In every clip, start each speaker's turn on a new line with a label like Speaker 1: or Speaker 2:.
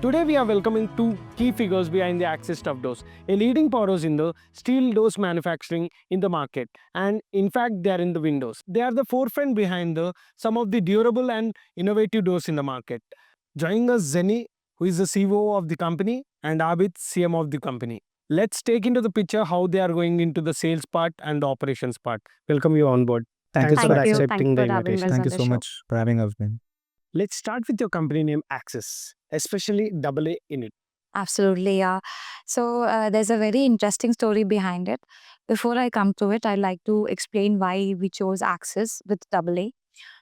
Speaker 1: Today we are welcoming two key figures behind the Axis Stuff Doors, a leading powerhouse in the steel doors manufacturing in the market, and in fact they are in the windows. They are the forefront behind some of the durable and innovative doors in the market. Joining us Zeni, who is the CEO of the company, and Abid, CM of the company. Let's take into the picture how they are going into the sales part and the operations part. Welcome you on board.
Speaker 2: Thank you
Speaker 1: Thanks
Speaker 2: so
Speaker 1: for
Speaker 2: much.
Speaker 1: accepting the
Speaker 3: Thank you for having
Speaker 1: invitation.
Speaker 3: us
Speaker 2: Thank
Speaker 3: on
Speaker 2: you
Speaker 3: the
Speaker 2: so
Speaker 3: show.
Speaker 2: much for having us, Ben.
Speaker 1: Let's start with your company name Axis, especially double A in it.
Speaker 3: Absolutely, yeah. So there's a very interesting story behind it. Before I come to it, I'd like to explain why we chose Axis with double A.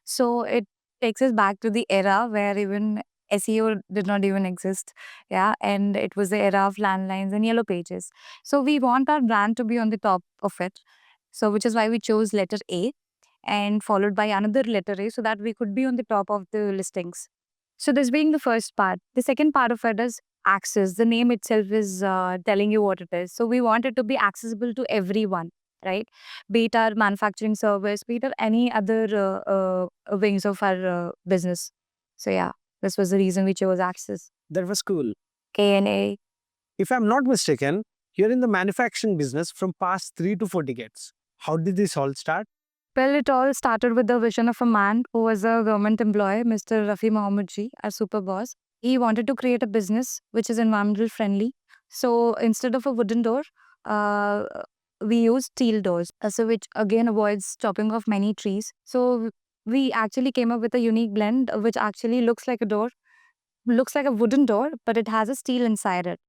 Speaker 3: So it takes us back to the era where even SEO did not even exist. Yeah. And it was the era of landlines and yellow pages. So we want our brand to be on the top of it. So which is why we chose letter A and followed by another letter A so that we could be on the top of the listings. So this being the first part. The second part of it is access. The name itself is telling you what it is. So we want it to be accessible to everyone, right? Be it our manufacturing service, be it any other wings of our business. So yeah, this was the reason we chose access.
Speaker 1: That was cool.
Speaker 3: KNA.
Speaker 1: If I'm not mistaken, you're in the manufacturing business from past 3 to 4 decades. How did this all start?
Speaker 3: Well, it all started with the vision of a man who was a government employee, Mr. Rafi Mohammed Ji, our super boss. He wanted to create a business which is environmental friendly. So instead of a wooden door, uh, we use steel doors, so which again avoids chopping off many trees. So we actually came up with a unique blend which actually looks like a door, looks like a wooden door, but it has a steel inside it,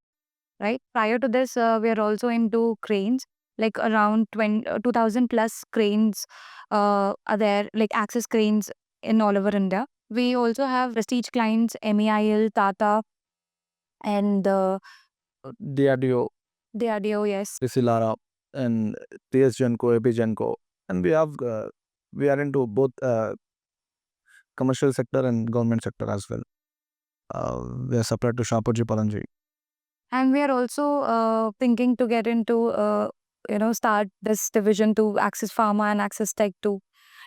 Speaker 3: right? Prior to this, we are also into cranes, like around 2,000 plus cranes are there, like access cranes in all over India. We also have prestige clients, MEIL, Tata, and
Speaker 2: DRDO,
Speaker 3: DRDO, yes.
Speaker 2: Risilara, and TS Genco, AP Genco. And we are into both commercial sector and government sector as well. We are supplied to Shapoorji Palanji.
Speaker 3: And we are also thinking to get into, start this division to Access Pharma and Access Tech too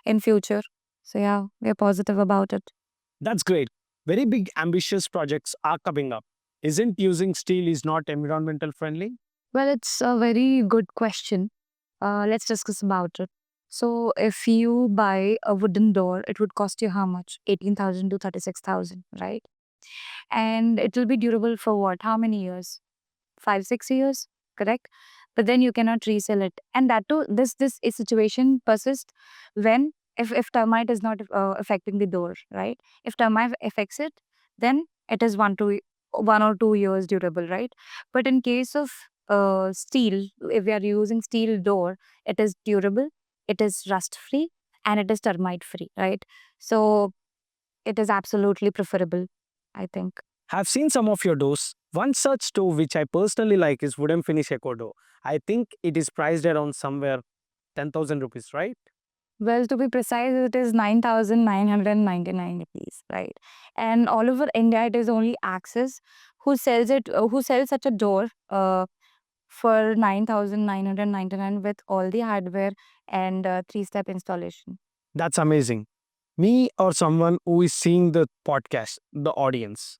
Speaker 3: in future. So yeah, we are positive about it.
Speaker 1: That's great. Very big ambitious projects are coming up. Isn't using steel is not environmental friendly?
Speaker 3: Well, it's a very good question. Let's discuss about it. So, if you buy a wooden door, it would cost you how much? 18,000 to 36,000, right? And it will be durable for what? How many years? 5, 6 years, correct? But then you cannot resell it. And that too, this is situation persists when if termite is not affecting the door, right? If termite affects it, then it is 1 or 2 years durable, right? But in case of steel, if we are using steel door, it is durable, it is rust free, and it is termite free, right? So it is absolutely preferable, I think.
Speaker 1: Have seen some of your doors. One such stove which I personally like is Wooden Finish Eco Door. I think it is priced around somewhere 10,000 rupees, right?
Speaker 3: Well, to be precise, it is 9,999 rupees, right? And all over India, it is only Axis who sells it, who sells such a door for 9,999 with all the hardware and three-step installation.
Speaker 1: That's amazing. Me or someone who is seeing the podcast, the audience,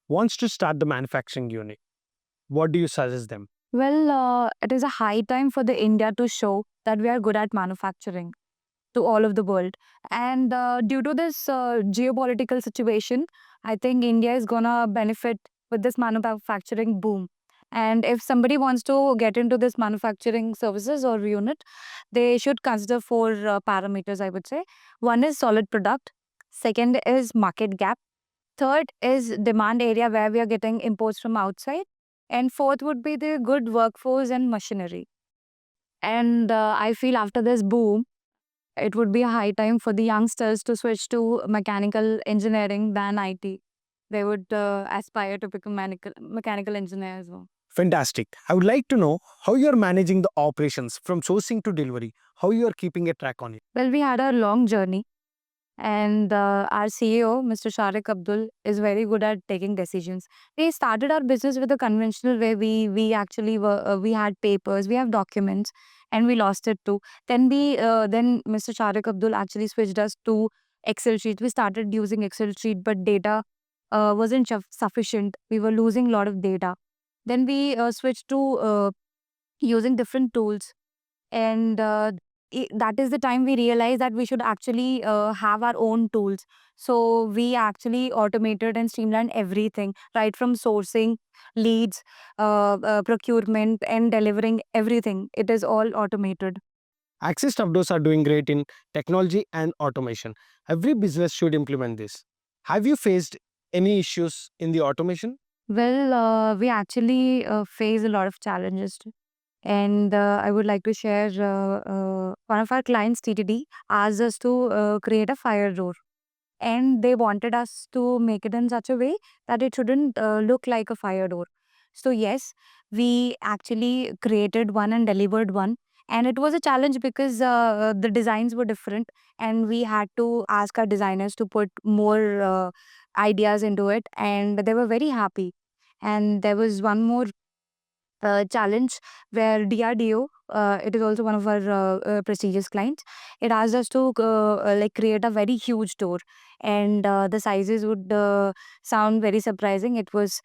Speaker 1: wants to start the manufacturing unit. What do you suggest them?
Speaker 3: Well, it is a high time for the India to show that we are good at manufacturing to all of the world. And due to this geopolitical situation, I think India is gonna benefit with this manufacturing boom. And if somebody wants to get into this manufacturing services or unit, they should consider four parameters, I would say. One is solid product. Second is market gap. Third is demand area where we are getting imports from outside. And fourth would be the good workforce and machinery. And I feel after this boom, it would be a high time for the youngsters to switch to mechanical engineering than IT. They would aspire to become mechanical engineers.
Speaker 1: Fantastic. I would like to know how you are managing the operations from sourcing to delivery, how you are keeping a track on it.
Speaker 3: Well, we had a long journey, and our CEO, Mr. Sharik Abdul, is very good at taking decisions. We started our business with a conventional way. We actually we had papers, we have documents, and we lost it too. Then Mr. Sharik Abdul actually switched us to Excel sheet. We started using Excel sheet, but data wasn't sufficient. We were losing a lot of data. Then we switched to using different tools, and that is the time we realized that we should actually have our own tools. So we actually automated and streamlined everything, right from sourcing, leads, procurement, and delivering everything. It is all automated.
Speaker 1: Axis Tough Doors are doing great in technology and automation. Every business should implement this. Have you faced any issues in the automation?
Speaker 3: Well, we actually face a lot of challenges too. And I would like to share one of our clients, TTD, asked us to create a fire door. And they wanted us to make it in such a way that it shouldn't look like a fire door. So, yes, we actually created one and delivered one. And it was a challenge because the designs were different, and we had to ask our designers to put more ideas into it, and they were very happy. And there was one more challenge where DRDO, it is also one of our prestigious clients, it asked us to like create a very huge door, and the sizes would sound very surprising. It was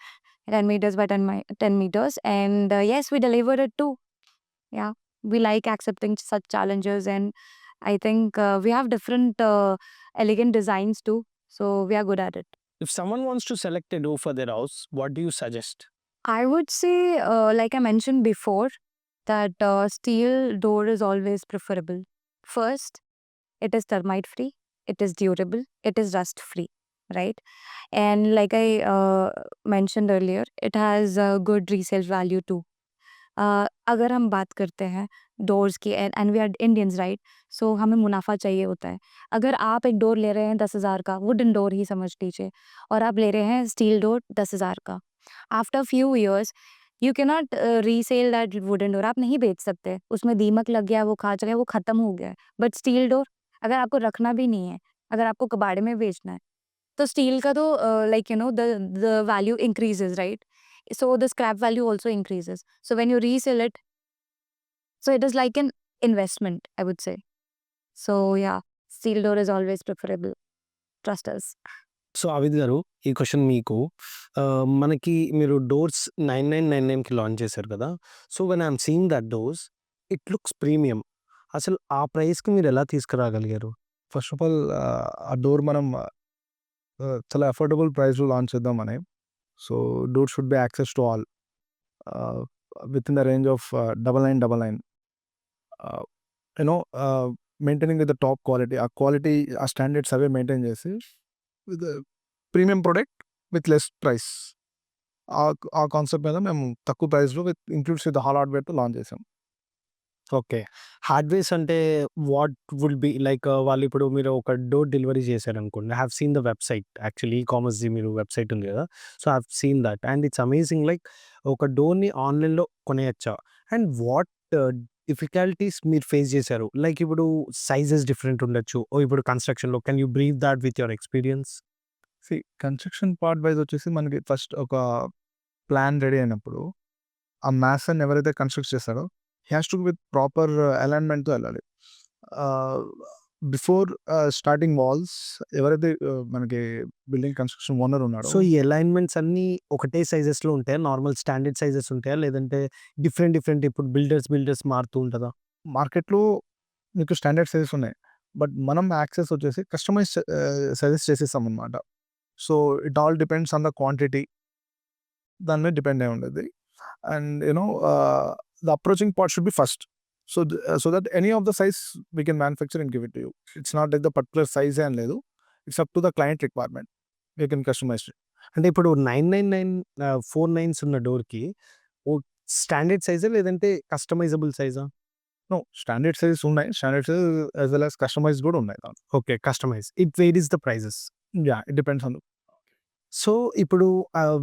Speaker 3: 10 meters by 10 meters, and yes, we delivered it too. Yeah, we like accepting such challenges, and I think we have different elegant designs too, so we are good at it.
Speaker 1: If someone wants to select a door for their house, what do you suggest?
Speaker 3: I would say, like I mentioned before, that steel door is always preferable. First, it is termite free, it is durable, it is rust free, right? And like I mentioned earlier, it has a good resale value too. अगर हम बात करते हैं doors की, and we are Indians, right? So हमें मुनाफा चाहिए होता है। अगर आप एक डोर ले रहे हैं 10,000 का, वुडन डोर ही समझ लीजिए, और आप ले रहे हैं स्टील डोर 10,000 का। After few years you can not resale that wooden door, आप नहीं बेच सकते। उसमें दीमक लग गया, वो खा गया, वो खत्म हो गया है। बट स्टील डोर अगर आपको रखना भी नहीं है, अगर आपको कबाड़े में बेचना है, तो स्टील का तो like you know the value increases, right? So the scrap value also increases. So when you resell it, so it is like an investment, I would say. So yeah, steel door is always preferable. Trust us.
Speaker 1: So Avid గారు, ఈ question మీకు. మనకి మీరు doors 9999కి launch చేశారు కదా! So when I'm seeing that doors, it looks premium. అసలు ఆ ప్రైస్‌కి మీరు ఎలా తీసుకురాగలిగారు?
Speaker 2: ఫస్ట్ ఆఫ్ ఆల్ ఆ డోర్ మనం చాలా అఫోర్డబుల్ ప్రైస్‌లో లాంచ్ చేద్దామని. So door should be access to all with in the range of 9999. You know maintaining with the top quality. ఆ క్వాలిటీ, ఆ స్టాండర్డ్స్ అవే మెయింటైన్ చేసి with premium product with less price. ఆ concept మీద మేము తక్కువ ప్రైస్‌లో విత్ ఇంక్లూడ్స్ విత్ హాల్ హార్డ్‌వేర్‌తో launch చేసాం.
Speaker 1: ఓకే. హార్డ్‌వేర్స్ అంటే వాట్ వుడ్ బి లైక్ వాళ్ళిప్పుడు మీరు ఒక డోర్ డెలివరీ చేశారనుకోండి. I have seen the website. Actually ఈకామర్స్‌ది మీరు వెబ్‌సైట్ ఉంది కదా! So, I have seen that and it's amazing. Like ఒక డోర్‌ని ఆన్‌లైన్‌లో కొనేయచ్చా? అండ్ వాట్ డిఫికల్టీస్ మీరు ఫేస్ చేశారు? లైక్ ఇప్పుడు సైజెస్ డిఫరెంట్ ఉండొచ్చు. ఇప్పుడు కన్‌స్ట్రక్షన్‌లో can you brief that with your experience?
Speaker 2: Construction part wise వచ్చేసి మనకి ఫస్ట్ ఒక ప్లాన్ రెడీ అయినప్పుడు, ఆ మాసన్ ఎవరైతే కన్‌స్ట్రక్ట్ చేస్తారో he has to with proper అలైన్‌మెంట్‌తో వెళ్ళాలి. బిఫోర్ స్టార్టింగ్ వాల్స్ ఎవరైతే మనకి బిల్డింగ్ కన్‌స్ట్రక్షన్ ఓనర్ ఉన్నాడో,
Speaker 1: సో, ఈ అలైన్‌మెంట్స్ అన్నీ ఒకటే సైజెస్‌లో ఉంటాయా? నార్మల్ స్టాండర్డ్ సైజెస్ ఉంటాయా? లేదంటే డిఫరెంట్ ఇప్పుడు బిల్డర్స్ మారుతూ ఉంటదా?
Speaker 2: మార్కెట్‌లో మీకు స్టాండర్డ్ సైజెస్ ఉన్నాయి. బట్ మనం యాక్సెస్ వచ్చేసి కస్టమైజ్ సైజెస్ చేసేస్తామనమాట. So, it all depends on the quantity. దాని మీద డిపెండ్ అయి ఉంటది. And the approaching part should be first. So that any of the size we can manufacture and give it to you. It's not like the particular సైజే అని లేదు. It's up to the client requirement. We can customize it.
Speaker 1: అంటే ఇప్పుడు 999 4 nines ఉన్న డోర్‌కి standard సైజా? లేదంటే customizable సైజా?
Speaker 2: నో, స్టాండర్డ్ సైజెస్ ఉన్నాయి. Standard size as well as customized కూడా ఉన్నాయి దాంట్లో.
Speaker 1: Okay. Customize. It varies the prices.
Speaker 2: Yeah! It depends on the.
Speaker 1: So, ఇప్పుడు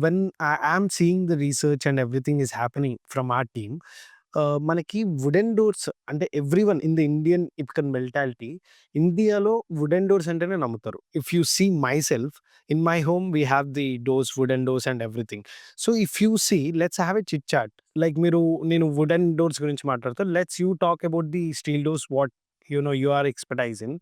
Speaker 1: when I'm seeing the research and everything is happening from our team. మనకి wooden doors అంటే everyone in the Indian ఇప్కన్ mentality, ఇండియాలో wooden doors అంటేనే నమ్ముతారు. If you see myself, in my home we have the doors, wooden doors and everything. So, if you see let's have a chit chat. Like నేను wooden doors గురించి మాట్లాడతా. Let's you talk about the steel doors what you are expertise in.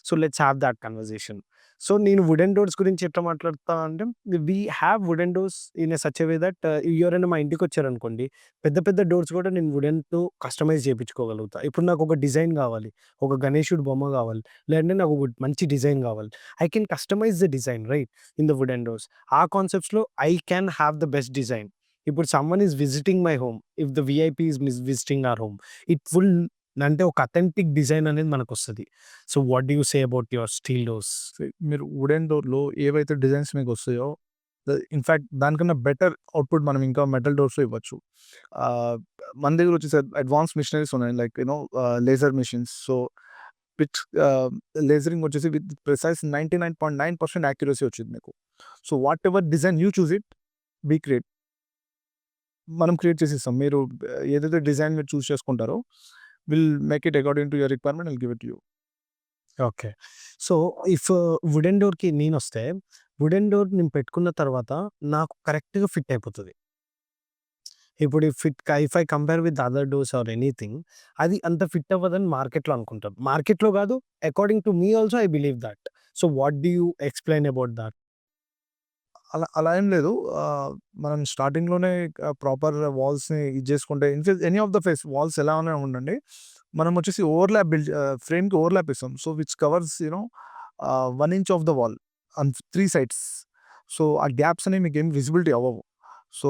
Speaker 1: So, let's have that conversation. So నేను wooden doors గురించి ఎట్లా మాట్లాడుతా అంటే we have wooden doors in a such a way that ఎవరైనా మా ఇంటికి వచ్చారనుకోండి పెద్ద పెద్ద డోర్స్ కూడా నేను వుడెన్తో కస్టమైజ్ చేయించుకోగలుగుతా. ఇప్పుడు నాకు ఒక డిజైన్ కావాలి, ఒక గణేశుడి బొమ్మ కావాలి, లేదంటే నాకు ఒక మంచి డిజైన్ కావాలి. I can customise the design right in the wooden doors. ఆ కాన్సెప్ట్స్లో I can have the best design. ఇప్పుడు someone is visiting my home, if the VIP is visiting our home, it full అంటే ఒక authentic design అనేది మనకు వస్తుంది. So what do you say about your steel doors?
Speaker 2: మీరు wooden డోర్‌లో ఏవైతే designs మీకొస్తాయో ఇన్‌ఫాక్ట్ దానికన్నా బెటర్ అవుట్‌పుట్ మనం ఇంకా మెటల్ డోర్స్‌లో ఇవ్వచ్చు. ఆహ్, మన దగ్గర వచ్చేసి అడ్వాన్స్ మిషనరీస్ ఉన్నాయి. Like laser machines. So which lasering వచ్చేసి విత్ ప్రిసైజ్ 99.9% యాక్యురసీ వచ్చింది మీకు. So whatever design you choose it, be create. మనం క్రియేట్ చేసిస్తాం. మీరు ఏదైతే డిజైన్ మీరు చూజ్ చేసుకుంటారో will make it according to your requirement and give it you.
Speaker 1: Okay. So if wooden డోర్‌కి నేనొస్తే, వుడెన్ డోర్ నేను పెట్టుకున్న తర్వాత నాకు కరెక్ట్‌గా ఫిట్ అయిపోతది. ఇప్పుడు if I compare with other doors or anything, అది అంత ఫిట్ అవ్వదని మార్కెట్‌లో అనుకుంటారు. మార్కెట్‌లో కాదు, according to me also I believe that. So what do you explain about that?
Speaker 2: అలా అలా ఏం లేదు. మనం స్టార్టింగ్‌లోనే ప్రాపర్ వాల్స్‌ని ఇది చేసుకుంటే in case any of the walls ఎలా ఉన్నా ఉండండి. మనం వచ్చేసి ఓవర్‌లాప్ ఫ్రేమ్‌కి ఓవర్‌లాప్ ఇస్తాం. So which covers 1 inch of the wall on 3 sides. So ఆ గ్యాప్స్ అనేవి మీకేం విజిబిలిటీ అవ్వవు. So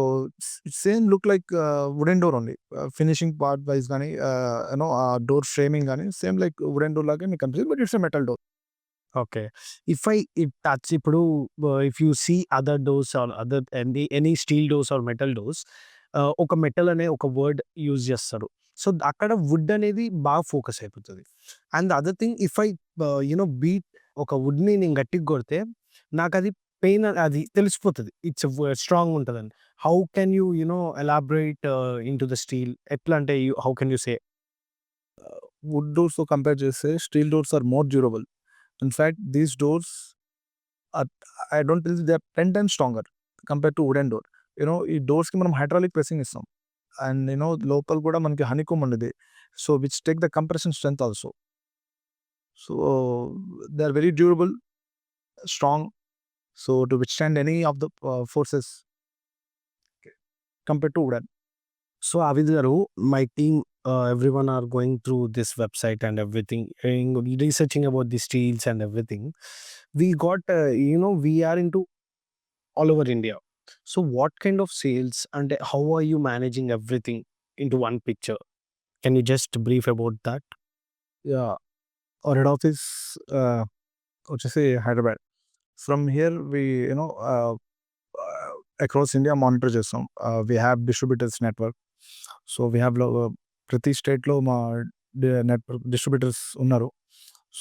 Speaker 2: same look like wooden door only. Finishing part wise గాని ఆ డోర్ ఫ్రేమింగ్ గాని సేమ్ లైక్ వుడెన్ డోర్ లాగే మీకు కనిపిస్తుంది. But it's a metal door.
Speaker 1: Okay. If touch ఇప్పుడు if you see other doors or other any steel doors or metal doors, ఒక metal అనే ఒక వర్డ్ యూజ్ చేస్తారు. సో అక్కడ వుడ్ అనేది బాగా ఫోకస్ అయిపోతది. And the other thing if I beat ఒక వుడ్‌ని నేను గట్టిగా కొడితే నాకది పెయిన్ అది తెలిసిపోతది. ఇట్స్ స్ట్రాంగ్ ఉంటదని. How can elaborate into the steel? ఎట్లా అంటే how can you say?
Speaker 2: Wood డోర్స్‌తో కంపేర్ చేస్తే steel doors are more durable. In fact, these doors are, I don't think they are 10 times stronger compared to wooden door. ఈ డోర్స్‌కి మనం hydraulic pressing ఇస్తాం. And లోపల కూడా మనకి హనీకోంబ్ ఉండేది. So which take the compression strength also. So they are very durable, strong. So to withstand any of the forces compared to wooden.
Speaker 1: So Avid garu, my team, everyone are going through this website and everything, researching about the steels and everything. We got, we are into all over India. So what kind of sales and how are you managing everything into one picture? Can you just brief about that?
Speaker 2: Yeah! Our head office వచ్చేసి Hyderabad. From here we across India monitor చేస్తాం. We have distributors network. So we have ప్రతి స్టేట్‌లో మా network distributors ఉన్నారు.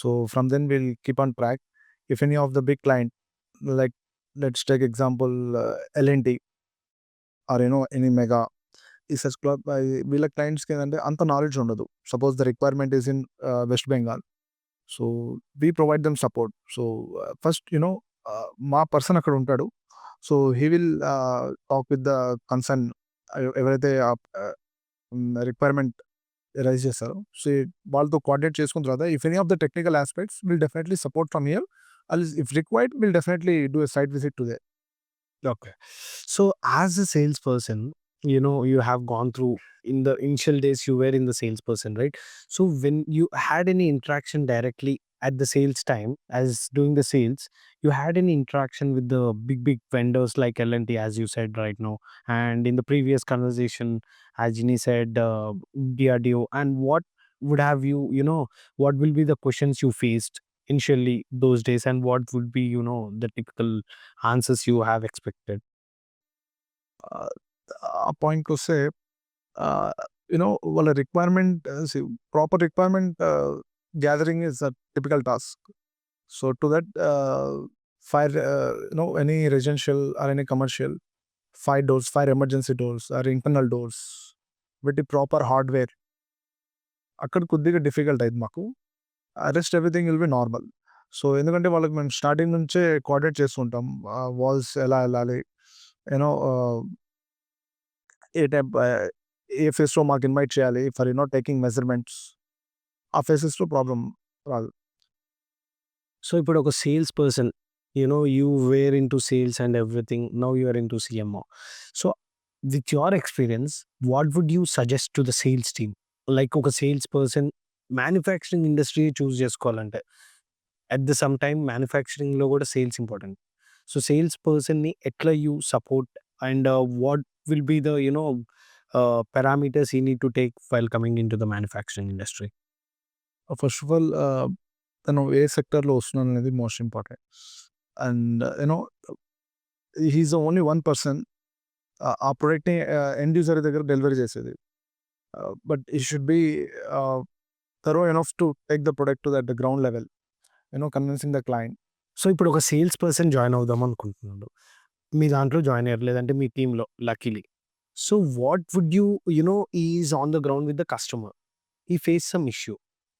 Speaker 2: So from then will keep on track. If any of the big client like let's take example L and T or any mega ఈ such వీళ్ళ క్లయింట్స్‌కి ఏంటంటే అంత నాలెడ్జ్ ఉండదు. Suppose the requirement is in West Bengal. So we provide them support. So first మా person అక్కడ ఉంటాడు. So he will talk with the concern ఎవరైతే రిక్వైర్మెంట్ రైజ్ చేస్తారో. సో వాళ్ళతో కోఆర్డినేట్ చేసుకున్న తర్వాత if any of the technical aspects will definitely support from here. If required will definitely do a site visit to there.
Speaker 1: Okay. So as a salesperson, you have gone through in the initial days, you were in the salesperson, right? So when you had any interaction directly at the sales time, as doing the sales, you had any interaction with the big vendors like L&T, as you said right now, and in the previous conversation, as Ginny said, DRDO, and what would have what will be the questions you faced initially those days, and what would be the typical answers you have expected?
Speaker 2: ఆ పాయింట్‌కొస్తే వాళ్ళ requirement proper requirement gathering is a typical task. So to that fire any residential or any commercial fire emergency doors or internal doors with proper hardware అక్కడ కొద్దిగా difficult అయింది మాకు. Rest everything will be normal. So ఎందుకంటే వాళ్ళకి మేము starting నుంచే coordinate చేస్తుంటాం. Walls ఎలా వెళ్ళాలి, యూనో ఏ టైప్ ఏ ఫేస్‌లో మాకు ఇన్వైట్ చేయాలి ఫర్ టేకింగ్ మెజర్మెంట్స్. ఆ ఫేసెస్‌లో ప్రాబ్లమ్ రాదు.
Speaker 1: సో ఇప్పుడు ఒక sales person you were into sales and everything now you are into CMO. So with your experience what would you suggest to the sales team? Like ఒక sales person manufacturing industry choose చేసుకోవాలంటే at the same time మ్యానుఫ్యాక్చరింగ్లో కూడా sales important. So sales పర్సన్ని ఎట్లా you support and what will be the parameters he need to take while coming into the manufacturing industry?
Speaker 2: First of all తను ఏ సెక్టర్లో వస్తున్నాడు అనేది most important. And he's the only one person ఆ ప్రోడక్ట్ని end user దగ్గర delivery చేసేది. But he should be thorough enough to take the product to the ground level, convincing the client.
Speaker 1: So ఇప్పుడు ఒక సేల్స్ పర్సన్ జాయిన్ అవుదాం అనుకుంటున్నాడు. మీ దాంట్లో join అయ్యారు లేదంటే మీ టీంలో luckily. So what would is on the ground with the customer. He face some issue.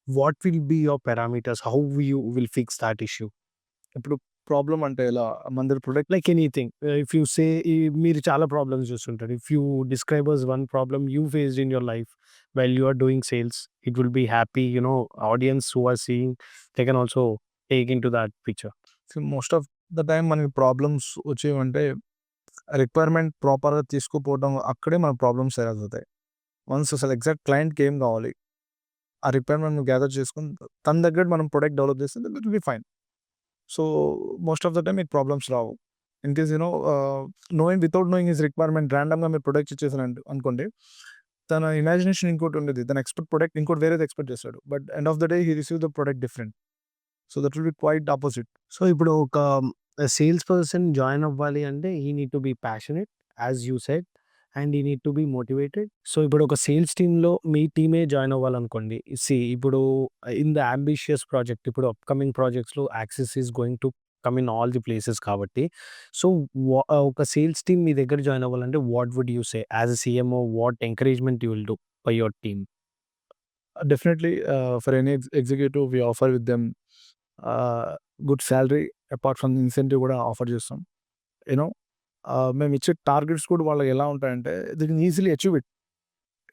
Speaker 1: What will be your parameters? How you will fix that issue?
Speaker 2: ఇప్పుడు ప్రాబ్లం అంటే ఎలా మన దగ్గర product
Speaker 1: Like anything. If you say మీరు చాలా problems చూస్తుంటారు. If you describe us one problem you faced in your life while you are doing sales, it will be happy, audience who are seeing, they can also take into that picture.
Speaker 2: Most of the time మనకి problems వచ్చేవంటే requirement ప్రాపర్గా తీసుకుపోవడం, అక్కడే మన problems arise అవుతాయి. Once అసలు exact క్లయింట్కి ఏం కావాలి, ఆ రిక్వైర్మెంట్ గ్యాదర్ చేసుకుని తన దగ్గర మనం ప్రొడక్ట్ డెవలప్ చేస్తే that will be fine. So most of the time మీకు ప్రాబ్లమ్స్ రావు. In case knowing without knowing his requirement ర్యాండమ్గా మీరు ప్రొడక్ట్ ఇచ్చేసాను అనుకోండి, తన ఇమాజినేషన్ ఇంకోటి ఉండేది, తన ఎక్స్పెక్ట్ ప్రొడక్ట్ ఇంకోటి వేరేది ఎక్స్పెక్ట్ చేస్తాడు. But end of the day he receive the product different. So that will be quite opposite.
Speaker 1: So ఇప్పుడు ఒక సేల్స్ పర్సన్ జాయిన్ అవ్వాలి అంటే he need to be passionate as you said and he need to be motivated. So ఇప్పుడు ఒక sales టీమ్లో మీ టీమే join అవ్వాలనుకోండి. ఇప్పుడు ఇన్ ద అంబిషియస్ ప్రాజెక్ట్, ఇప్పుడు అప్కమింగ్ ప్రాజెక్ట్స్లో access is going to come in all the places కాబట్టి, సో ఒక సేల్స్ టీమ్ మీ దగ్గర జాయిన్ అవ్వాలంటే what would you say as a CMO, what encouragement you will do for your team?
Speaker 2: Definitely, for any executive, we offer with them good salary. Apart from the incentive కూడా offer చేస్తాం. మేము ఇచ్చే targets కూడా వాళ్ళకి ఎలా ఉంటాయంటే they can easily achieve it.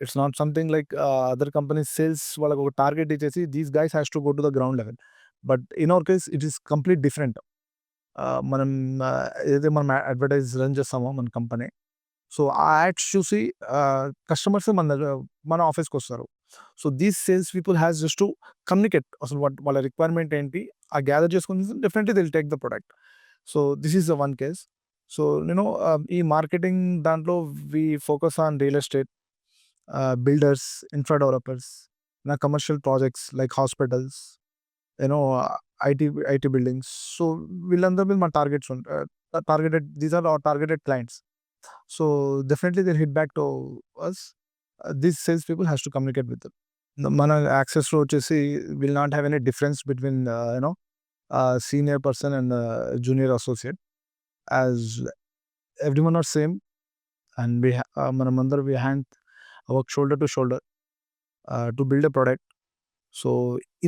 Speaker 2: It's not something like other companies sales వాళ్ళకి ఒక టార్గెట్ ఇచ్చేసి these guys has to go to the ground level. But in our case it is complete different. మనం ఏదైతే మనం అడ్వర్టైజ్ రన్ చేస్తామో మన company, so ఆ ads చూసి కస్టమర్స్ మన ఆఫీస్కి వస్తారు. So these sales people has just to communicate అసలు వాళ్ళ రిక్వైర్మెంట్ ఏంటి, ఆ గ్యాదర్ చేసుకుని definitely they will take the product. So this is the one case. So ఈ మార్కెటింగ్ దాంట్లో we focus on real estate, builders, infra developers, commercial projects like hospitals, IT buildings. So వీళ్ళందరి మీద మన targets targeted, these are our targeted clients. So definitely they hit back to us. These sales people has to communicate with them. మన యాక్సెస్లో వచ్చేసి will not have any difference between senior person and junior associate, as everyone are same, and మనమందరం we hand work shoulder to shoulder to build a product. So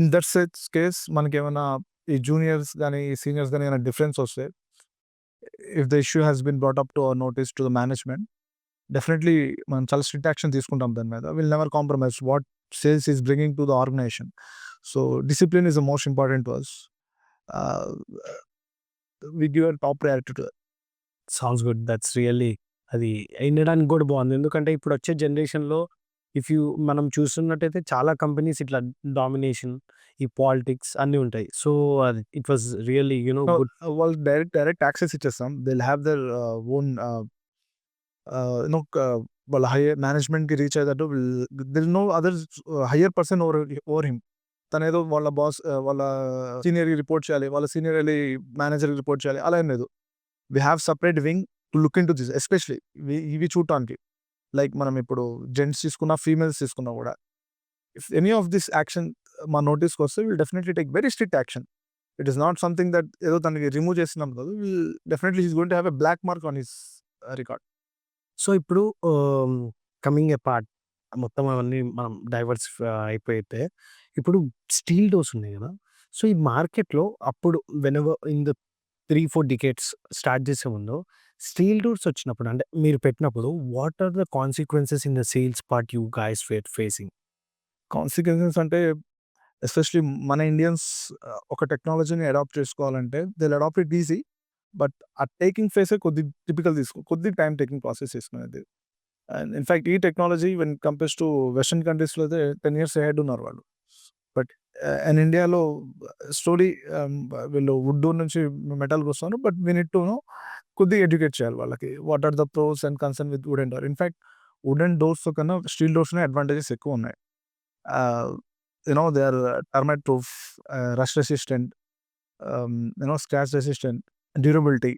Speaker 2: in that case మనకేమైనా ఈ juniors కానీ seniors కానీ ఏమైనా difference వస్తే, if the issue has been brought up to our notice to the management, definitely మనం చాలా strict action తీసుకుంటాం దాని మీద. Will never compromise what sales is bringing to the organization. So discipline is the most important to us. We give top priority to.
Speaker 1: Sounds good. That's really అది వినడానికి కూడా బాగుంది. ఎందుకంటే ఇప్పుడు వచ్చే జనరేషన్లో మనం చూస్తున్నట్టయితే చాలా కంపెనీస్ ఇట్లా డామినేషన్, ఈ పాలిటిక్స్ అన్నీ ఉంటాయి. So it was really good.
Speaker 2: వాళ్ళు డైరెక్ట్ యాక్సెస్ ఇచ్చేస్తాం. They will have their own వాళ్ళ హైయర్ మేనేజ్మెంట్కి రీచ్ అయ్యేటట్టు till no other higher person over him. తనేదో వాళ్ళ బాస్ వాళ్ళ సీనియర్కి రిపోర్ట్ చేయాలి, వాళ్ళ సీనియర్ వెళ్ళి మేనేజర్కి రిపోర్ట్ చేయాలి, అలా ఏం లేదు. We have separate wing to look in to this. Especially ఇవి చూడటానికి, లైక్ మనం ఇప్పుడు జెంట్స్ తీసుకున్నా, ఫీమేల్స్ తీసుకున్నా కూడా, if any of this action మా నోటీస్కి వస్తే will definitely take very strict action. It is not something that ఏదో తనకి రిమూవ్ చేస్తున్నాం కాదు. Definitely he's going to have a black mark on his record.
Speaker 1: So ఇప్పుడు కమింగ్ ఎ పార్ట్ మొత్తం అవన్నీ మనం డైవర్స్ అయిపోయితే, ఇప్పుడు స్టీల్ డోర్స్ ఉన్నాయి కదా. సో ఈ మార్కెట్లో అప్పుడు whenever in the 3-4 decades start చేసే ముందు స్టీల్ డోర్స్ వచ్చినప్పుడు, అంటే మీరు పెట్టినప్పుడు, what are the consequences in the sales part you guys were facing?
Speaker 2: Consequences అంటే ఎస్పెషల్లీ మన ఇండియన్స్ ఒక టెక్నాలజీని అడాప్ట్ చేసుకోవాలంటే they adapt it easy. But ఆ టేకింగ్ ఫేసే కొద్ది టైం టేకింగ్ ప్రాసెస్ తీసుకునేది. అండ్ ఇన్ఫాక్ట్ ఈ technology when compares to western కంట్రీస్లో అయితే 10 years అహెడ్ ఉన్నారు వాళ్ళు. బట్ అండ్ ఇండియాలో స్టోరీ వీళ్ళు వుడ్ నుంచి మెటల్కి వస్తున్నారు. But we need to know కొద్దిగా ఎడ్యుకేట్ చేయాలి వాళ్ళకి. What are the pros and concern with wooden door. In fact wooden doors కన్నా స్టీల్ డోర్స్నే అడ్వాంటేజెస్ ఎక్కువ ఉన్నాయి. They are termite proof, rust resistant, scratch resistant, durability,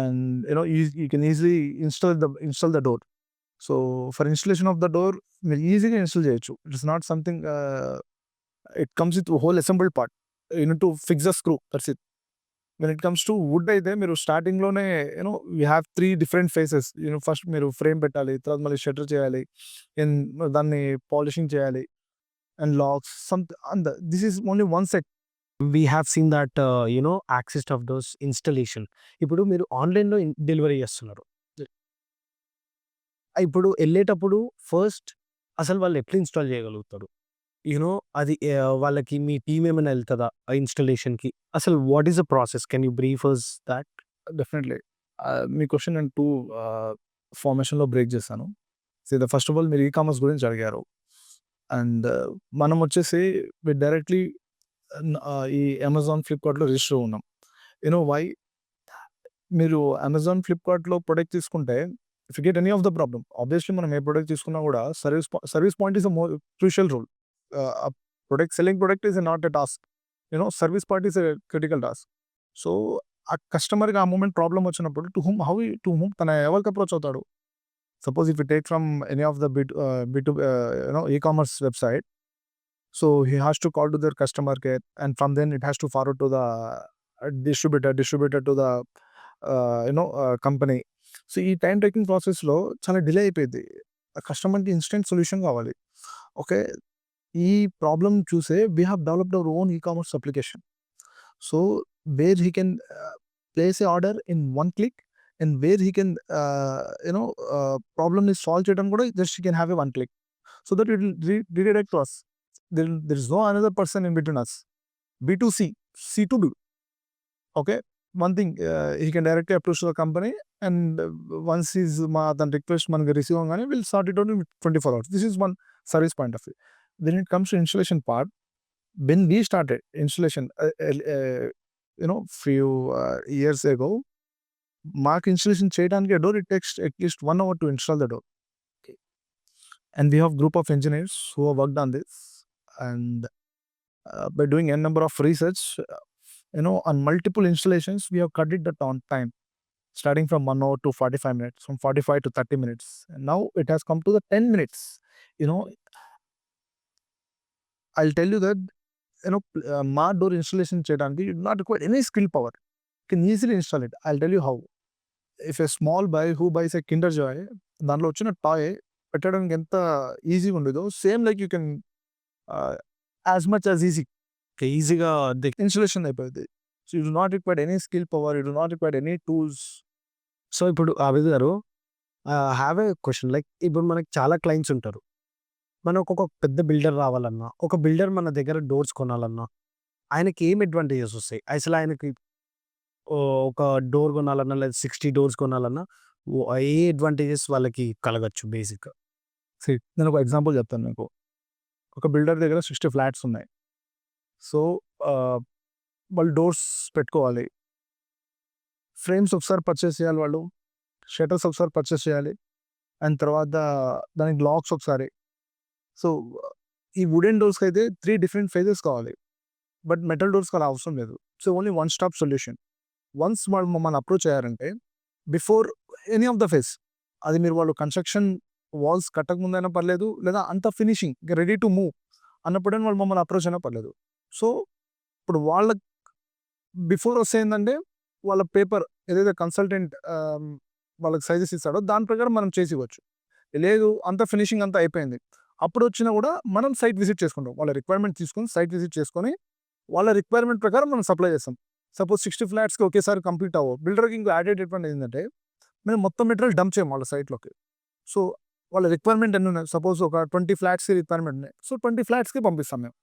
Speaker 2: and you can easily install the door. So for installation of the door, మీరు ఈజీగా install చేయొచ్చు. It's not something, it comes with whole assembled part. You need to fix the screw, that's it. When it comes to wood అయితే మీరు స్టార్టింగ్లోనే we have 3 different phases. First మీరు frame పెట్టాలి, తర్వాత మళ్ళీ షట్టర్ చేయాలి, దాన్ని పాలిషింగ్ చేయాలి, and locks this is only one set.
Speaker 1: We have seen that access of doors installation. ఇప్పుడు మీరు ఆన్లైన్లో డెలివరీ చేస్తున్నారు. ఇప్పుడు వెళ్ళేటప్పుడు ఫస్ట్ అసలు వాళ్ళు ఎట్లా ఇన్స్టాల్ చేయగలుగుతారు? అది వాళ్ళకి మీ టీమ్ ఏమైనా వెళ్తుందా ఆ ఇన్స్టలేషన్కి? అసలు what is the process? Can you brief us that?
Speaker 2: Definitely. Me question నేను 2 ఫార్మేషన్లో బ్రేక్ చేశాను. ఫస్ట్ ఆఫ్ ఆల్ మీరు ఈకామర్స్ గురించి అడిగారు. అండ్ మనం వచ్చేసి డైరెక్ట్లీ ఈ అమెజాన్, ఫ్లిప్కార్ట్లో రిజిస్టర్ ఉన్నాం. వై? మీరు అమెజాన్, ఫ్లిప్కార్ట్లో ప్రొడక్ట్ తీసుకుంటే if you get any of the problem, obviously మనం ఏ ప్రొడక్ట్ తీసుకున్నా కూడా service point is a crucial role. Selling product is not a task. Service part is a critical task. So ఆ కస్టమర్కి ఆ మూమెంట్ ప్రాబ్లమ్ వచ్చినప్పుడు to whom తన ఎవరికి అప్రోచ్ అవుతాడు? Suppose if you take from any of the e-commerce website, so he has to call to their customer care, and from then it has to forward to the distributor to the company. So ఈ time taking ప్రాసెస్లో చాలా delay అయిపోయింది. కస్టమర్కి instant solution కావాలి. Okay, ఈ problem చూసే we have developed our own e-commerce application. So where he can place A order in 1 click, and where he can problem is solve చేయడం కూడా just he can have a 1 click, so that it will redirect to us. There is no another person in between us. B2C, C2B. Okay, one thing, he can directly approach the company, and once his than request మనకి receive అవగానే we'll sort it out in 24 hours. This is one service point of view. When it comes to installation part, when we started installation few years ago, మాకు installation చేయడానికి door it takes at least 1 hour to install the door. Okay. And we have group of engineers who have worked on this, and by doing n number of research, on multiple installations we have cut it the time, starting from 1 hour to 45 minutes, from 45 to 30 minutes, and now it has come to the 10 minutes. I'll tell you that మా door installation చేయడానికి you do not require any skill power. You can easily install it. I'll tell you how. If a small boy who buys a Kinder Joy, దాంట్లో వచ్చిన toy పెట్టడానికి ఎంత ఈజీగా ఉండేదో, same like you can as much as ఈజీగా installation అయిపోయింది. So you do not require any skill power, you do not require any tools.
Speaker 1: So ఇప్పుడు ఆబిద్ గారు, హ్యావ్ ఏ క్వశ్చన్. లైక్ ఇప్పుడు మనకి చాలా క్లయింట్స్ ఉంటారు. మనకు ఒక పెద్ద బిల్డర్ రావాలన్నా, ఒక బిల్డర్ మన దగ్గర డోర్స్ కొనాలన్నా, ఆయనకి ఏం అడ్వాంటేజెస్ వస్తాయి? అసలు ఆయనకి ఒక డోర్ కొనాలన్నా, లేదా 60 doors కొనాలన్నా ఏ అడ్వాంటేజెస్ వాళ్ళకి కలగచ్చు బేసిక్గా?
Speaker 2: నేను ఒక ఎగ్జాంపుల్ చెప్తాను మీకు. ఒక బిల్డర్ దగ్గర 60 flats ఉన్నాయి. సో వాళ్ళు డోర్స్ పెట్టుకోవాలి, ఫ్రేమ్స్ ఒకసారి పర్చేస్ చేయాలి, వాళ్ళు షటర్స్ ఒకసారి పర్చేస్ చేయాలి, అండ్ తర్వాత దానికి లాక్స్ ఒకసారి. సో ఈ వుడెన్ డోర్స్కి అయితే 3 different phases కావాలి, బట్ మెటల్ డోర్స్కి అలా అవసరం లేదు. So only one stop solution. Once వాళ్ళు మమ్మల్ని అప్రోచ్ అయ్యారంటే, before any of the face, అది మీరు వాళ్ళు కన్స్ట్రక్షన్ వాల్స్ కట్టక ముందైనా పర్లేదు, లేదా అంత ఫినిషింగ్ రెడీ టు మూవ్ అన్నప్పుడైనా వాళ్ళు మమ్మల్ని అప్రోచ్ అయినా పర్లేదు. సో ఇప్పుడు వాళ్ళ బిఫోర్ వస్తే ఏంటంటే, వాళ్ళ పేపర్ ఏదైతే కన్సల్టెంట్ వాళ్ళకి సజెస్ ఇస్తాడో దాని ప్రకారం మనం చేసి ఇవ్వచ్చు. లేదు అంత ఫినిషింగ్ అంతా అయిపోయింది, అప్పుడు వచ్చినా కూడా మనం సైట్ విజిట్ చేసుకుంటాం. వాళ్ళ రిక్వైర్మెంట్ తీసుకొని సైట్ విజిట్ చేసుకొని వాళ్ళ రిక్వైర్మెంట్ ప్రకారం మనం సప్లై చేస్తాం. సపోజ్ 60 ఫ్లాట్స్కి ఒకేసారి కంప్లీట్ అవ్వవు. బిల్డర్కి ఇంకో యాడెడ్ అడ్వాంటేజ్ ఏంటంటే, మేము మొత్తం మెటీరియల్ డంప్ చేయం వాళ్ళ సైట్లోకి. సో వాళ్ళ రిక్వైర్మెంట్ ఎన్ని ఉన్నాయి, సపోజ్ ఒక 20 ఫ్లాట్స్కి రిక్వైర్మెంట్ ఉన్నాయి, సో 20 ఫ్లాట్స్కి పంపిస్తాం మేము.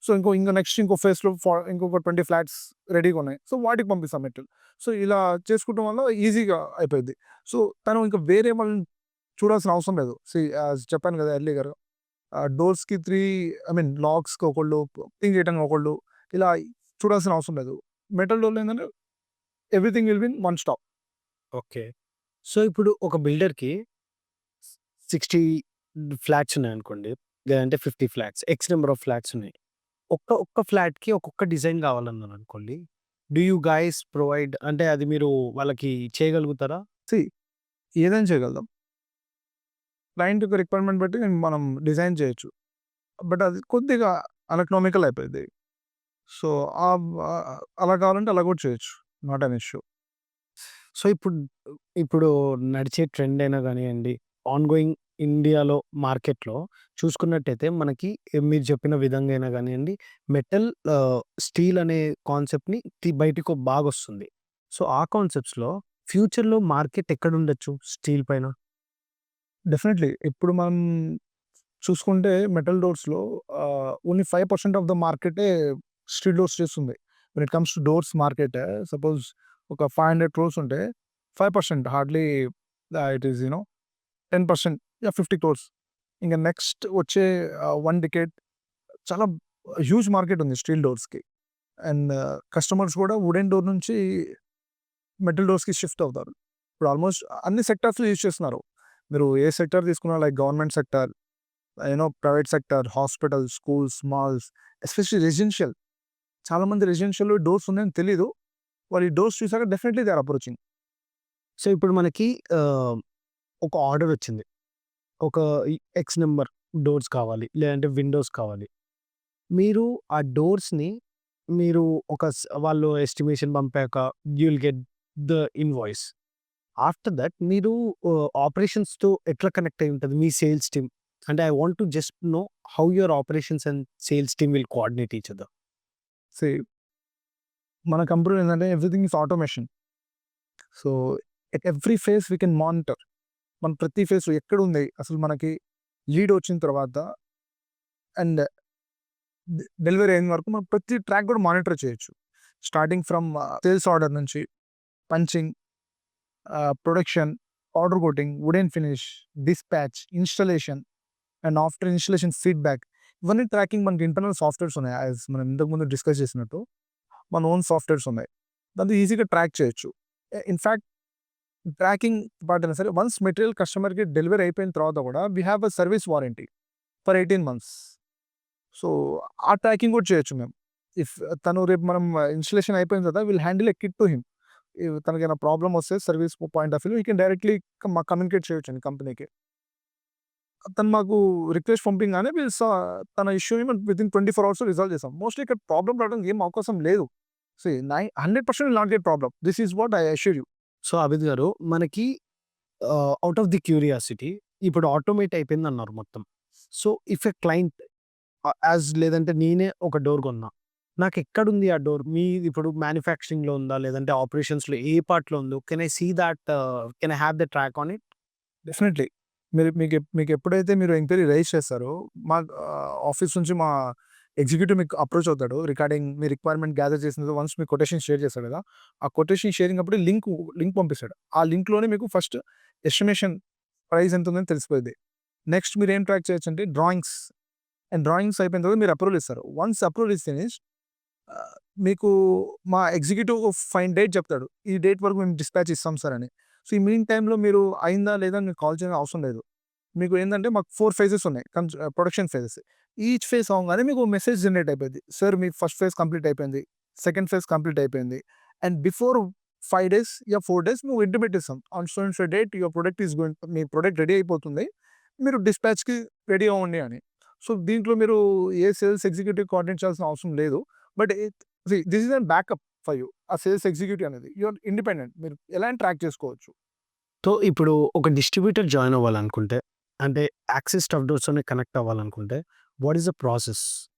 Speaker 4: సో ఇంకో నెక్స్ట్ ఇంకో ఫేస్లో ఇంకొక 20 ఫ్లాట్స్ రెడీగా ఉన్నాయి. సో వాటికి పంపిస్తాం మెటీరియల్. సో ఇలా చేసుకోవడం వల్ల ఈజీగా అయిపోయింది. సో తను ఇంకా వేరే వాళ్ళని చూడాల్సిన అవసరం లేదు. చెప్పాను కదా ఎర్లీగా డోర్స్కి 3 లాక్స్కి ఒకళ్ళు, క్లీన్ చేయడానికి ఒకళ్ళు, ఇలా చూడాల్సిన అవసరం లేదు. మెటల్ డోర్లో ఏంటంటే everything will be one stop.
Speaker 1: Okay. So ఇప్పుడు ఒక బిల్డర్‌కి 60 ఫ్లాట్స్ ఉన్నాయనుకోండి. లేదంటే 50 flats. X number of flats ఉన్నాయి. ఒక్క ఫ్లాట్‌కి ఒక్కొక్క డిజైన్ కావాలన్నారనుకోండి. డూ యూ గైస్ ప్రొవైడ్ అంటే అది మీరు వాళ్ళకి చేయగలుగుతారా?
Speaker 4: ఏదైనా చేయగలుగుతాం. క్లయింట్ యొక్క రిక్వైర్మెంట్ బట్టి మనం డిజైన్ చేయొచ్చు. బట్ అది కొద్దిగా అనెకనామికల్ అయిపోయింది. సో అలా కావాలంటే అలా కూడా చేయొచ్చు. Not an issue.
Speaker 1: సో ఇప్పుడు నడిచే ట్రెండ్ అయినా గానియండి, ఆన్‌గోయింగ్ ఇండియాలో మార్కెట్‌లో చూసుకున్నట్టయితే మనకి మీరు చెప్పిన విధంగా అయినా గానియండి, మెటల్ స్టీల్ అనే కాన్సెప్ట్‌ని బయటికి బాగొస్తుంది. సో ఆ కాన్సెప్ట్స్‌లో ఫ్యూచర్‌లో మార్కెట్ ఎక్కడుండొచ్చు స్టీల్ పైన?
Speaker 4: డెఫినెట్లీ. ఇప్పుడు మనం చూసుకుంటే మెటల్ డోర్స్‌లో ఓన్లీ 5% ఆఫ్ ద మార్కెటే స్టీల్ డోర్స్ చేస్తుంది. When it comes to doors market suppose ఒక 500 క్రోర్స్ ఉంటే 5% హార్డ్లీ ఇట్ ఈస్ 10% 50 క్రోర్స్. ఇంక నెక్స్ట్ వచ్చే 1 డికేడ్ చాలా హ్యూజ్ మార్కెట్ ఉంది స్టీల్ డోర్స్‌కి. అండ్ కస్టమర్స్ కూడా వుడెన్ డోర్ నుంచి మెటల్ డోర్స్‌కి షిఫ్ట్ అవుతారు. ఇప్పుడు ఆల్మోస్ట్ అన్ని సెక్టార్స్‌లో యూజ్ చేస్తున్నారు. మీరు ఏ సెక్టార్ తీసుకున్నా like government sector, private sector, hospitals, schools, malls, especially residential. చాలామంది రెసిడెన్షియల్‌లో డోర్స్ ఉన్నాయని తెలీదు. వాళ్ళు ఈ డోర్స్ చూసాక definitely they are approaching.
Speaker 1: So ఇప్పుడు మనకి ఒక ఆర్డర్ వచ్చింది. ఒక ఎక్స్ నంబర్ డోర్స్ కావాలి. లేదంటే విండోస్ కావాలి. మీరు ఆ డోర్స్‌ని మీరు వాళ్ళు ఎస్టిమేషన్ పంపాక you will get the invoice. After that మీరు ఆపరేషన్స్‌తో ఎట్లా కనెక్ట్ అయ్యి ఉంటది మీ సేల్స్ టీమ్? అంటే I want to just know how your operations and sales team will coordinate each other.
Speaker 4: మన కంపెనీలో ఏంటంటే everything is automation. So at every phase we can monitor. మన ప్రతి ఫేజ్ ఎక్కడుంది అసలు మనకి లీడ్ వచ్చిన తర్వాత అండ్ డెలివరీ అయిన వరకు మనం ప్రతి ట్రాక్ కూడా మానిటర్ చేయొచ్చు. స్టార్టింగ్ ఫ్రమ్ సేల్స్ ఆర్డర్ నుంచి punching, production, order coating, wooden finish, dispatch, installation and after installation feedback, ఇవన్నీ ట్రాకింగ్ మనకి ఇంటర్నల్ సాఫ్ట్‌వేర్స్ ఉన్నాయి. మనం ఇంతకుముందు డిస్కస్ చేసినట్టు మన ఓన్ సాఫ్ట్‌వేర్స్ ఉన్నాయి. దాంతో ఈజీగా ట్రాక్ చేయొచ్చు. ఇన్‌ఫాక్ట్ ట్రాకింగ్ పార్ట్ అయినా సరే వన్స్ మెటీరియల్ కస్టమర్‌కి డెలివరీ అయిపోయిన తర్వాత కూడా we have a service warranty for 18 months. So ఆ ట్రాకింగ్ కూడా చేయొచ్చు మేము. ఇఫ్ తను రేపు మనం ఇన్‌స్టాలేషన్ అయిపోయిన తర్వాత will handle a kit to him. తనకేమైనా ప్రాబ్లమ్ వస్తే service point of view we can directly communicate చేయొచ్చండి కంపెనీకి. తను మాకు రిక్వెస్ట్ పంపించగానే తన ఇష్యూని మనం వితిన్ 24 అవర్స్‌లో రిజాల్వ్ చేసాం. మోస్ట్‌లీ ఇక్కడ ప్రాబ్లమ్ రావడానికి ఏం అవకాశం లేదు. 100% will not get problem. This is what I assure you.
Speaker 1: So Abid గారు మనకి ఔట్ ఆఫ్ ది క్యూరియాసిటీ ఇప్పుడు ఆటోమేట్ అయిపోయిందన్నారు మొత్తం. సో ఇఫ్ ఎ క్లయింట్ లేదంటే నేనే ఒక డోర్ కొన్నా. నాకెక్కడుంది ఆ డోర్? మీది ఇప్పుడు మ్యానుఫ్యాక్చరింగ్‌లో ఉందా? లేదంటే ఆపరేషన్స్‌లో ఏ పార్ట్‌లో ఉందో? Can I see that can I have the track on it?
Speaker 4: Definitely. మీకు ఎప్పుడైతే మీరు ఎంక్వైరీ రైజ్ చేస్తారో మా ఆఫీస్ నుంచి మా ఎగ్జిక్యూటివ్ మీకు అప్రోచ్ అవుతాడు. రిగార్డింగ్ మీ రిక్వైర్మెంట్ గ్యాదర్ చేసిన తర్వాత వన్స్ మీ కొటేషన్ షేర్ చేస్తాడు కదా! ఆ కొటేషన్ షేరింగ్ అప్పుడు లింక్ పంపిస్తాడు. ఆ లింక్‌లోనే మీకు ఫస్ట్ ఎస్టిమేషన్ ప్రైస్ ఎంత ఉందని తెలిసిపోద్ది. నెక్స్ట్ మీరేం ట్రాక్ చేయొచ్చంటే డ్రాయింగ్స్ అయిపోయిన తర్వాత మీరు అప్రూవల్ ఇస్తారు. వన్స్ అప్రూవల్ ఇస్ ఫినిష్డ్ మీకు మా ఎగ్జిక్యూటివ్ ఫైన్ డేట్ చెప్తాడు. ఈ డేట్ వరకు మేము డిస్పాచ్ ఇస్తాం సార్ అని. సో, ఈ మీన్ టైమ్‌లో మీరు అయిందా లేదా అని మీకు కాల్ చేయాల్సిన అవసరం లేదు. మీకు ఏందంటే మాకు 4 ఫేజెస్ ఉన్నాయి. Production phases. ఈచ్ ఫేజ్ అవ్వంగానే మీకు మెసేజ్ జనరేట్ అయిపోద్ది. సార్ మీ ఫస్ట్ ఫేజ్ కంప్లీట్ అయిపోయింది. సెకండ్ ఫేజ్ కంప్లీట్ అయిపోయింది. అండ్ బిఫోర్ 5 డేస్ 4 డేస్ మేము ఇంటిమేట్ ఇస్తాం. On so and so date your product is going me product ready అయిపోతుంది. మీరు డిస్పాచ్‌కి ready అవ్వండి అని. సో, దీంట్లో మీరు ఏ సేల్స్ ఎగ్జిక్యూటివ్ కోఆర్డినేట్ చేయాల్సిన అవసరం లేదు. But this is an backup for you. ఆ సేల్స్ ఎగ్జిక్యూటివ్ అనేది యూ ఆర్ ఇండిపెండెంట్. మీరు ఎలా అయినా ట్రాక్ చేసుకోవచ్చు.
Speaker 1: సో ఇప్పుడు ఒక డిస్ట్రిబ్యూటర్ జాయిన్ అవ్వాలనుకుంటే, అంటే యాక్సెస్ స్టఫ్ డోర్స్‌తోనే కనెక్ట్ అవ్వాలనుకుంటే, what is the process?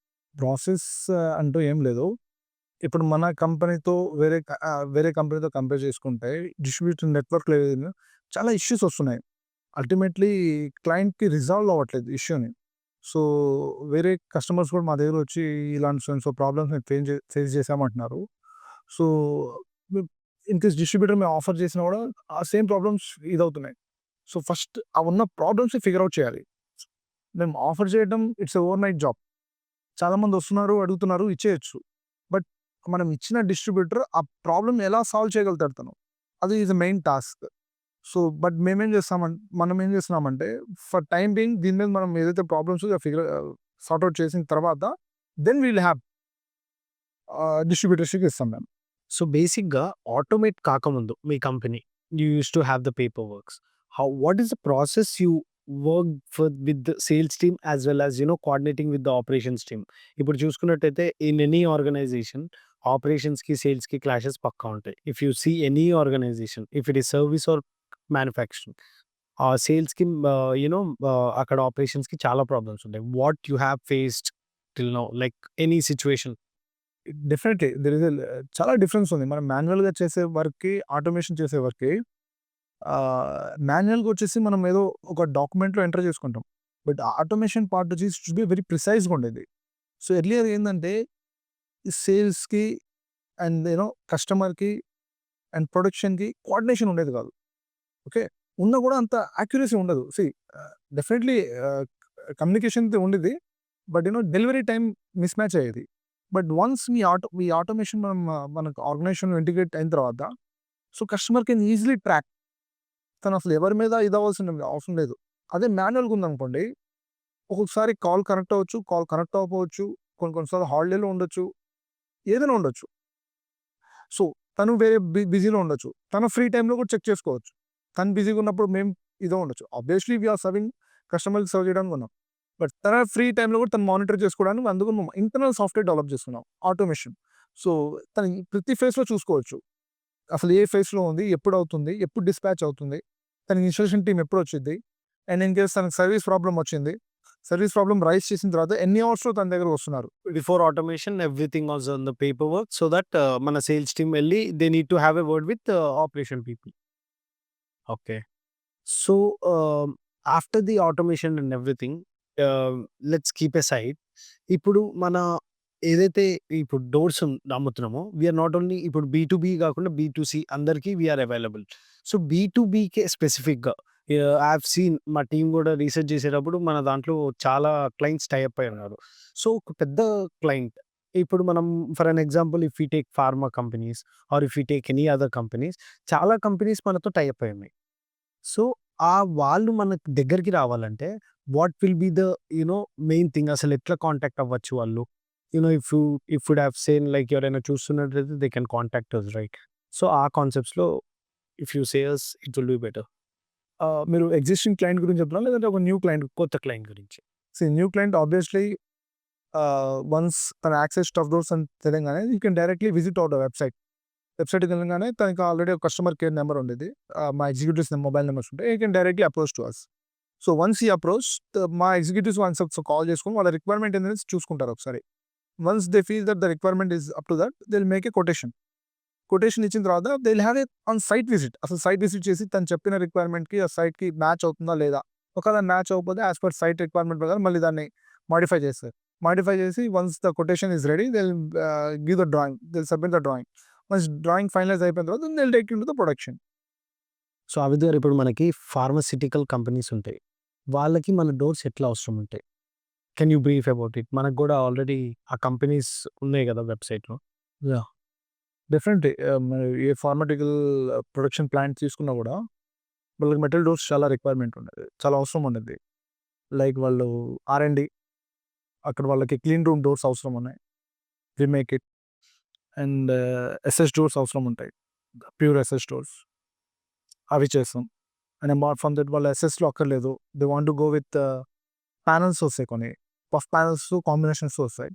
Speaker 4: Process అంటూ ఏం లేదు. ఇప్పుడు మన కంపెనీతో వేరే కంపెనీతో కంపేర్ చేసుకుంటే డిస్ట్రిబ్యూటర్ నెట్వర్క్‌లో చాలా ఇష్యూస్ వస్తున్నాయి. అల్టిమేట్‌లీ క్లయింట్‌కి రిజాల్వ్ అవ్వట్లేదు ఇష్యూని. సో వేరే కస్టమర్స్ కూడా మా దగ్గర వచ్చి ఇలాంటి ప్రాబ్లమ్స్ మేము ఫేస్ చేసామంటున్నారు. సో ఇన్ కేస్ డిస్ట్రిబ్యూటర్ మేము ఆఫర్ చేసినా కూడా ఆ సేమ్ ప్రాబ్లమ్స్ ఇదవుతున్నాయి. సో ఫస్ట్ ఆ ఉన్న ప్రాబ్లమ్స్ ఫిగర్ అవుట్ చేయాలి. మేము ఆఫర్ చేయడం ఇట్స్ ఓవర్ నైట్ జాబ్. చాలామంది వస్తున్నారు, అడుగుతున్నారు, ఇచ్చేయచ్చు. బట్ మనం ఇచ్చిన డిస్ట్రిబ్యూటర్ ఆ ప్రాబ్లమ్ ఎలా సాల్వ్ చేయగలుగుతాడు తను. అది is main task. So but మనం ఏం చేస్తున్నామంటే ఫర్ టైమ్ బీయింగ్ దీని మీద మనం ఏదైతే ప్రాబ్లమ్స్ సార్ట్ అవుట్ చేసిన తర్వాత దెన్ వీల్ హ్యావ్ డిస్ట్రిబ్యూటర్స్కి ఇస్తాం మేము.
Speaker 1: సో బేసిక్‌గా ఆటోమేట్ కాకముందు మీ company you used to have the paper works. What is the process you work with the sales team as well as coordinating with the operations team? ఇప్పుడు చూసుకున్నట్టయితే in any organisation ఆపరేషన్స్‌కి, సేల్స్‌కి clashes పక్కా ఉంటాయి. If you see any organisation if it is service or manufacturing సేల్స్‌కి అక్కడ ఆపరేషన్స్‌కి చాలా ప్రాబ్లమ్స్ ఉంటాయి. What you have faced till now like any situation?
Speaker 4: Definitely there is చాలా డిఫరెన్స్ ఉంది. మనం మాన్యువల్‌గా చేసే వర్క్‌కి, ఆటోమేషన్ చేసే వర్క్‌కి మాన్యువల్‌గా వచ్చేసి మనం ఏదో ఒక డాక్యుమెంట్‌లో ఎంటర్ చేసుకుంటాం. బట్ ఆటోమేషన్ పార్ట్ వచ్చేసి షుడ్ బి వెరీ ప్రిసైజ్‌గా ఉండేది. సో ఎర్లియర్ ఏందంటే సేల్స్‌కి అండ్ కస్టమర్‌కి అండ్ ప్రొడక్షన్‌కి కోఆర్డినేషన్ ఉండేది కాదు. ఓకే. ఉన్నా కూడా అంత యాక్యురసీ ఉండదు. డెఫినెట్లీ కమ్యూనికేషన్ అయితే ఉండేది. But delivery time miss match అయ్యేది. బట్ వన్స్ ఈ ఆటోమేషన్ మనకు ఆర్గనైజేషన్‌లో ఇంటిగ్రేట్ అయిన తర్వాత so customer can easily track. తను అసలు ఎవరి మీద ఇదవ్వాల్సిన అవసరం లేదు. అదే మాన్యువల్‌గా ఉందనుకోండి, ఒక్కొక్కసారి కాల్ కనెక్ట్ అవ్వచ్చు, కాల్ కనెక్ట్ అవ్వకపోవచ్చు, కొన్ని సార్లు హాలిడేలో ఉండొచ్చు, ఏదైనా ఉండొచ్చు. సో తను వేరే బిజీలో ఉండొచ్చు. తన ఫ్రీ టైమ్‌లో కూడా చెక్ చేసుకోవచ్చు. తను బిజీగా ఉన్నప్పుడు మేము ఇదో ఉండొచ్చు. ఆబ్వియస్లీ వి ఆర్ సర్వింగ్ కస్టమర్‌కి సర్వ్ చేయడానికి ఉన్నాం. బట్ తన ఫ్రీ టైమ్‌లో కూడా తను మానిటర్ చేసుకోవడానికి అందుకు ఇంటర్నల్ సాఫ్ట్‌వేర్ డెవలప్ చేసుకున్నాం ఆటోమేషన్. సో తను ప్రతి ఫేజ్‌లో చూసుకోవచ్చు. అసలు ఏ ఫేజ్‌లో ఉంది, ఎప్పుడు అవుతుంది, ఎప్పుడు డిస్పాచ్ అవుతుంది, తన ఇన్‌స్టాలేషన్ టీమ్ ఎప్పుడు వచ్చిద్ది, అండ్ ఇన్ కేస్ తనకి సర్వీస్ ప్రాబ్లమ్ వచ్చింది, సర్వీస్ ప్రాబ్లమ్ రైజ్ చేసిన తర్వాత ఎన్ని అవర్స్‌లో తన దగ్గరకు వస్తున్నారు.
Speaker 1: Before automation everything was on the paper work so that మన సేల్స్ టీమ్ వెళ్ళి they need to have a word with operation people. Okay. So after the automation and everything let's keep a side. ఇప్పుడు మన ఏదైతే ఇప్పుడు doors అమ్ముతున్నామో we are not only ఇప్పుడు బీ2బీ కాకుండా బీ2సి అందరికీ we are available. So బీ2బీకే స్పెసిఫిక్‌గా ఐ హావ్ సీన్ మా టీమ్ కూడా రీసెర్చ్ చేసేటప్పుడు మన దాంట్లో చాలా క్లయింట్స్ టై అప్ అయి ఉన్నారు. సో ఒక పెద్ద క్లయింట్ ఇప్పుడు మనం for an example if we take pharma companies or if we take any other companies చాలా కంపెనీస్ మనతో టై అప్ అయి ఉన్నాయి. సో వాళ్ళు మన దగ్గరికి రావాలంటే what will be the main thing అసలు ఎట్లా కాంటాక్ట్ అవ్వచ్చు వాళ్ళు? If would have seen like ఎవరైనా చూస్తున్నట్లయితే they can contact us right? So ఆ కాన్సెప్ట్స్‌లో if you say us it will be better.
Speaker 4: మీరు ఎగ్జిస్టింగ్ క్లయింట్ గురించి చెప్తున్నారా? లేదంటే ఒక న్యూ క్లయింట్?
Speaker 1: కొత్త క్లయింట్ గురించి.
Speaker 4: న్యూ క్లయింట్ ఆబ్వియస్లీ వన్స్ తన యాక్సెస్ స్టఫ్ డోర్స్ అని తెలియగానే you can directly visit our website. వెబ్‌సైట్‌కి వెళ్ళగానే తనకి ఆల్రెడీ ఒక కస్టమర్ కేర్ నెంబర్ ఉండేది. మా ఎగ్జిక్యూటివ్స్ మొబైల్ నెంబర్స్ ఉంటాయి. You can directly approach to us. So once ఈ అప్రోచ్ మా ఎగ్జిక్యూటివ్స్ వన్స్ కాల్ చేసుకొని వాళ్ళ రిక్వైర్మెంట్ ఏంటనేది చూసుకుంటారు ఒకసారి. Once they feel that the requirement is up to that they will make a quotation. Quotation ఇచ్చిన తర్వాత they will have a on site visit. అసలు సైట్ విజిట్ చేసి తను చెప్పిన రిక్వైర్మెంట్‌కి ఆ సైట్‌కి మ్యాచ్ అవుతుందా లేదా? ఒకవేళ మ్యాచ్ అవ్వకపోతే యాస్ పర్ సైట్ రిక్వైర్మెంట్ ప్రకారం మళ్ళీ దాన్ని మాడిఫై చేస్తారు. మాడిఫై చేసి once the quotation is ready they will give the drawing. They will submit the drawing. Once drawing finalise అయిపోయిన తర్వాత they will take it into the production.
Speaker 1: So Abid గారు ఇప్పుడు మనకి ఫార్మాస్యూటికల్ కంపెనీస్ ఉంటాయి. వాళ్ళకి మన డోర్స్ ఎట్లా అవసరం ఉంటాయి? Can you brief about it? మనకు కూడా ఆల్రెడీ ఆ కంపెనీస్ ఉన్నాయి కదా వెబ్‌సైట్‌లో.
Speaker 4: డెఫినెట్‌లీ మరి ఏ ఫార్మాటికల్ ప్రొడక్షన్ ప్లాంట్ తీసుకున్నా కూడా వాళ్ళకి మెటల్ డోర్స్ చాలా రిక్వైర్మెంట్ ఉండేది. చాలా అవసరం ఉండేది. లైక్ వాళ్ళు ఆర్&డి అక్కడ వాళ్ళకి క్లీన్ రూమ్ డోర్స్ అవసరం ఉన్నాయి. We make it. And SS doors అవసరం ఉంటాయి. ప్యూర్ ఎస్ఎస్ డోర్స్ అవి చేస్తాం. అండ్ అపార్ట్ ఫ్రమ్ దట్ వాళ్ళు ఎస్ఎస్‌లో అక్కర్లేదు. They want to go with panels వస్తాయి కొన్ని. పఫ్ ప్యానెల్స్ కాంబినేషన్స్ వస్తాయి.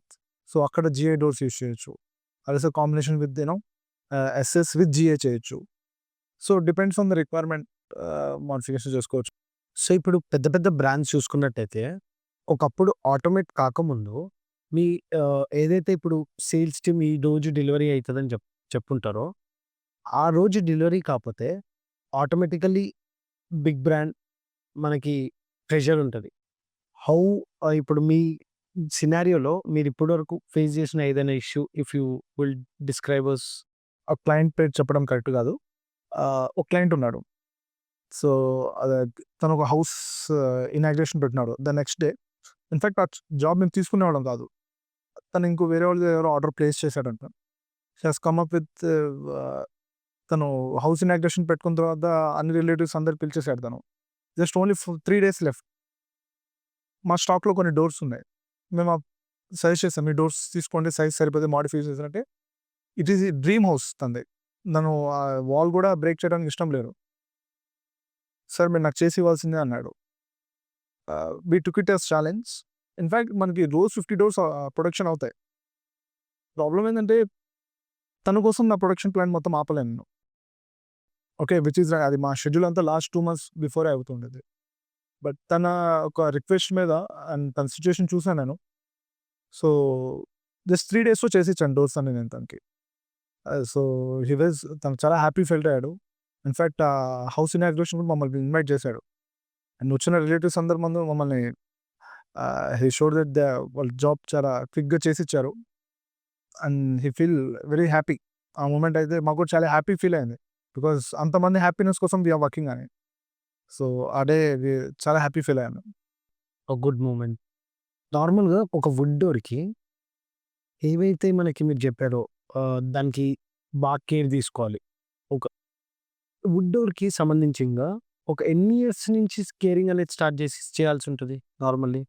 Speaker 4: సో అక్కడ జిఐ డోర్స్ యూజ్ చేయొచ్చు. అదే combination with SS with GI చేయొచ్చు. So depends on the requirement modification చేసుకోవచ్చు.
Speaker 1: సో ఇప్పుడు పెద్ద పెద్ద బ్రాండ్స్ చూసుకున్నట్టయితే ఒకప్పుడు ఆటోమేట్ కాకముందు మీ ఏదైతే ఇప్పుడు సేల్స్ టీమ్ ఈ రోజు డెలివరీ అవుతుందని చెప్పుంటారో ఆ రోజు డెలివరీ కాకపోతే ఆటోమేటికల్లీ బిగ్ బ్రాండ్ మనకి ప్రెషర్ ఉంటుంది. హౌ ఇప్పుడు మీ సినారియోలో మీరు ఇప్పటి వరకు ఫేస్ చేసిన ఏదైనా issue if you will describe us?
Speaker 4: ఆ క్లయింట్ పేరు చెప్పడం కరెక్ట్ కాదు. ఒక క్లయింట్ ఉన్నాడు. సో, అదే తను ఒక హౌస్ ఇనాగ్రేషన్ పెట్టినాడు. ద నెక్స్ట్ డే ఇన్‌ఫాక్ట్ ఆ జాబ్ మేము తీసుకునేవాళ్ళం కాదు. తను ఇంకో వేరే వాళ్ళ దగ్గర ఆర్డర్ ప్లేస్ చేశాడంట. He has come up with తను హౌస్ ఇనాగ్రేషన్ పెట్టుకున్న తర్వాత అన్ని రిలేటివ్స్ అందరూ పిలిచేసాడు తను. Just only 3 days left. మా స్టాక్‌లో కొన్ని డోర్స్ ఉన్నాయి. మేము సజెస్ట్ చేసాం. "మీ డోర్స్ తీసుకోండి. సైజ్ సరిపోతే మోడిఫై చేసారంటే" ఇట్ ఈస్ డ్రీమ్ హౌస్ తనది. నన్ను వాల్ కూడా బ్రేక్ చేయడానికి ఇష్టం లేదు. "సార్ మీరు నాకు చేసి ఇవ్వాల్సిందే" అన్నాడు. We took it as challenge. In fact మనకి రోజు 50 డోర్స్ ప్రొడక్షన్ అవుతాయి. ప్రాబ్లమ్ ఏంటంటే తన కోసం నా ప్రొడక్షన్ ప్లాన్ మొత్తం ఆపలేను నేను. ఓకే. విచ్ ఈస్ అది మా షెడ్యూల్ అంతా లాస్ట్ 2 మంత్స్ బిఫోరే అవుతుండేది. బట్ తన ఒక రిక్వెస్ట్ మీద అండ్ తన సిట్యుయేషన్ చూసాను నేను. సో, జస్ట్ 3 డేస్‌లో చేసిచ్చాను డోర్స్ అన్ని నేను తనకి. సో, తను చాలా హ్యాపీ ఫీల్ అయ్యాడు. ఇన్‌ఫాక్ట్ హౌస్ ఇనాగ్రేషన్ కూడా మమ్మల్ని ఇన్వైట్ చేశాడు. అండ్ వచ్చిన రిలేటివ్స్ అందరి ముందు మమ్మల్ని హి షోడ్ దట్ వాళ్ళ జాబ్ చాలా క్విక్‌గా చేసిచ్చారు. And he feel very happy. ఆ మూమెంట్ అయితే మాకు కూడా చాలా హ్యాపీ ఫీల్ అయింది. బికాజ్ అంతమంది హ్యాపీనెస్ కోసం వి ఆర్ వర్కింగ్ అని. సో, ఆ డే చాలా హ్యాపీ ఫీల్ అయ్యాను.
Speaker 1: ఒక గుడ్ మూమెంట్. నార్మల్‌గా ఒక వుడ్ డోర్‌కి ఏవైతే మనకి మీరు చెప్పారో దానికి బాగా కేర్ తీసుకోవాలి. ఒక వుడ్ డోర్‌కి సంబంధించింగా ఒక ఎన్ని ఇయర్స్ నుంచి కేరింగ్ అనేది స్టార్ట్ చేయాల్సి ఉంటది నార్మల్లీ?